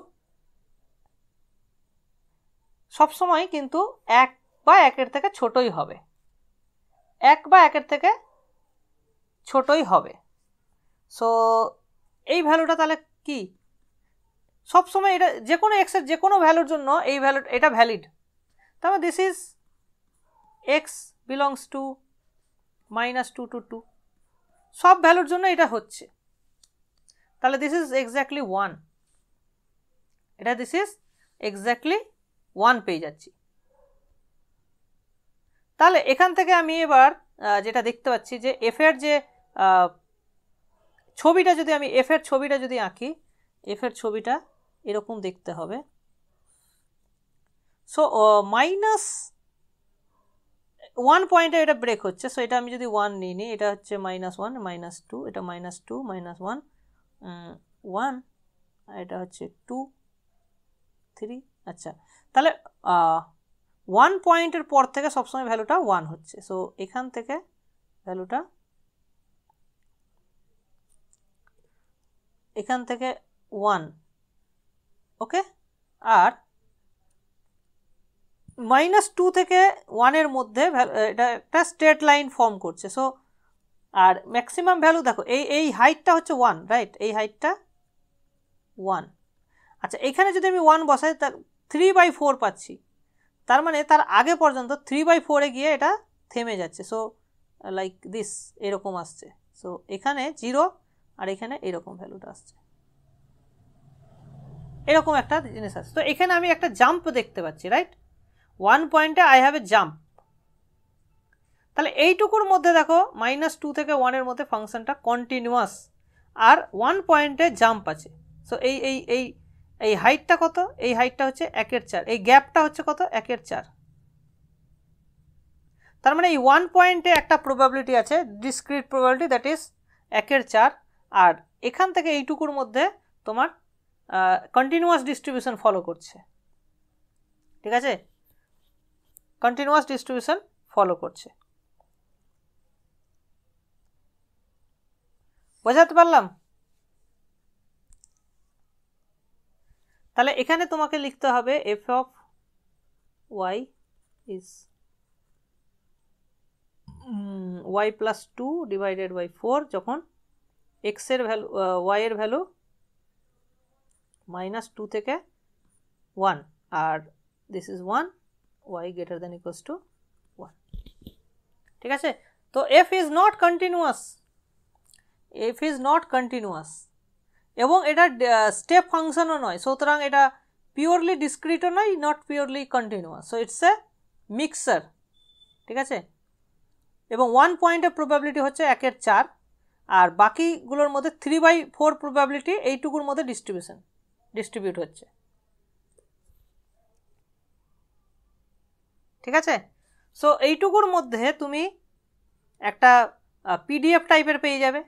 সবসময় কিন্তু 1 বা 1-এর থেকে ছোটই হবে, 1 বা 1-এর থেকে ছোটই হবে। সো এই ভ্যালুটা তাহলে কি সবসময় এটা যে কোনো x এর যে কোনো ভ্যালুর জন্য এই ভ্যালু এটা ভ্যালিড, তাহলে this is x belongs to -2 to 2, সব ভ্যালুর জন্য এটা হচ্ছে, তাহলে দিস ইজ এক্স্যাক্টলি 1, এটা দিস ইজ এক্স্যাক্টলি 1 পেয়ে যাচ্ছি। তাহলে এখান থেকে আমি এবার যেটা দেখতে পাচ্ছি যে f এর যে ছবিটা যদি আমি f এর ছবিটা যদি আঁকি, f এর ছবিটা এরকম দেখতে হবে। সো -1 পয়েন্টে এটা ব্রেক হচ্ছে, সো এটা আমি যদি 1 নিয়ে নিই, এটা হচ্ছে -1 -2, এটা -2 -1 1, এটা হচ্ছে 2 3। আচ্ছা, তাহলে 1 পয়েন্টের পর থেকে সবসময় ভ্যালুটা 1 হচ্ছে, সো এখান থেকে ভ্যালুটা এখান থেকে 1। ওকে, আর -2 থেকে 1-এর মধ্যে এটা একটা স্ট্রেট লাইন ফর্ম করছে। সো আর ম্যাক্সিমাম ভ্যালু দেখো এই হাইটটা হচ্ছে 1, রাইট, এই হাইটটা 1। আচ্ছা, এখানে যদি আমি 1 বসাই তা 3/4 পাচ্ছি, তার মানে তার আগে পর্যন্ত 3/4-এ গিয়ে এটা থেমে যাচ্ছে। সো লাইক দিস এরকম আসছে, সো এখানে 0 আর এখানে এরকম ভ্যালুটা আসছে, এরকম একটা জিনিস আসছে। তো এখানে আমি একটা জাম্প দেখতে পাচ্ছি, রাইট, 1 পয়েন্টে আই হ্যাভ এ জাম্প। তাহলে এইটুকুর মধ্যে দেখো -2 থেকে 1-এর মধ্যে ফাংশনটা কন্টিনিউয়াস, আর 1 পয়েন্টে জাম্প আছে। সো এই হাইটটা কত? এই হাইটটা হচ্ছে 1/4, এই গ্যাপটা হচ্ছে কত? 1/4। তার মানে এই 1 পয়েন্টে একটা প্রবাবিলিটি আছে, ডিসক্রিট প্রবাবিলিটি, দ্যাট ইজ 1/4, আর এখান থেকে এইটুকুর মধ্যে তোমার কন্টিনিউয়াস ডিস্ট্রিবিউশন ফলো করছে। ঠিক ঠিক আছে, কন্টিনিউয়াস ডিস্ট্রিবিউশন ফলো করছে। বোঝাতে পারলাম? তাহলে এখানে তোমাকে লিখতে হবে f of y is y plus 2 divided by 4 যখন x এর ভ্যালু y এর ভ্যালু -2 থেকে 1 আর this is 1, y greater than equals to 1। ঠিক আছে, তো f is not continuous, f is not continuous এবং এটা স্টেপ ফাংশনও নয়, সুতরাং এটা পিওরলি ডিসক্রিটও নয়, not purely continuous, so it's a mixer. ঠিক আছে, এবং 1 পয়েন্টের প্রবাবিলিটি হচ্ছে 1/4 আর বাকিগুলোর মধ্যে 3/4 প্রবাবিলিটি এইটুকুর মধ্যে ডিস্ট্রিবিউট হচ্ছে। ঠিক আছে, সো এইটুকুর মধ্যে তুমি একটা পিডিএফ টাইপের পেয়ে যাবে,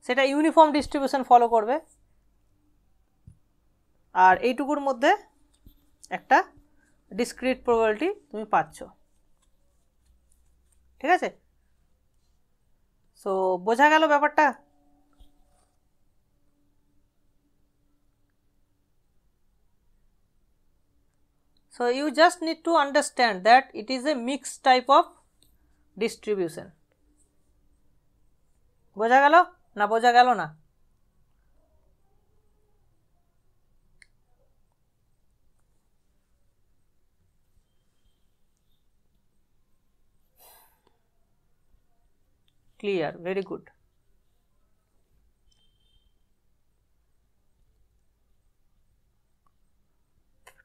সেটা ইউনিফর্ম ডিস্ট্রিবিউশন ফলো করবে, আর এইটুকুর মধ্যে একটা ডিসক্রিট প্রবাবিলিটি তুমি পাচ্ছ। ঠিক আছে, সো বোঝা গেল ব্যাপারটা? So you just need to understand that it is a mixed type of distribution. বোঝা গেল না বোঝা গেল না? Clear, very good.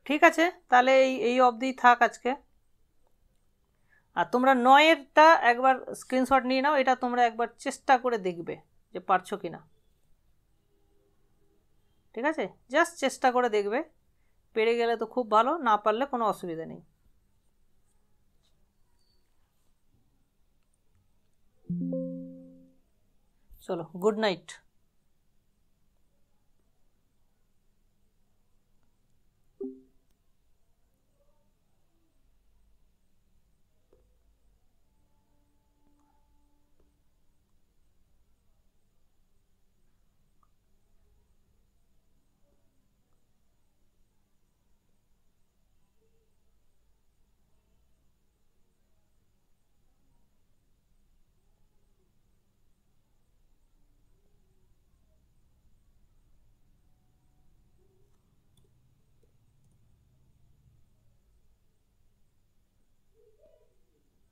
ঠিক আছে, তাহলে এই অবধি থাক আজকে। আর তোমরা 9-এরটা একবার স্ক্রিনশট নিয়ে নাও, এটা তোমরা একবার চেষ্টা করে দেখবে যে পারছো কিনা। ঠিক আছে, জাস্ট চেষ্টা করে দেখবে, পেরে গেলে তো খুব ভালো, না পারলে কোনো অসুবিধা নেই। চলো, গুড নাইট।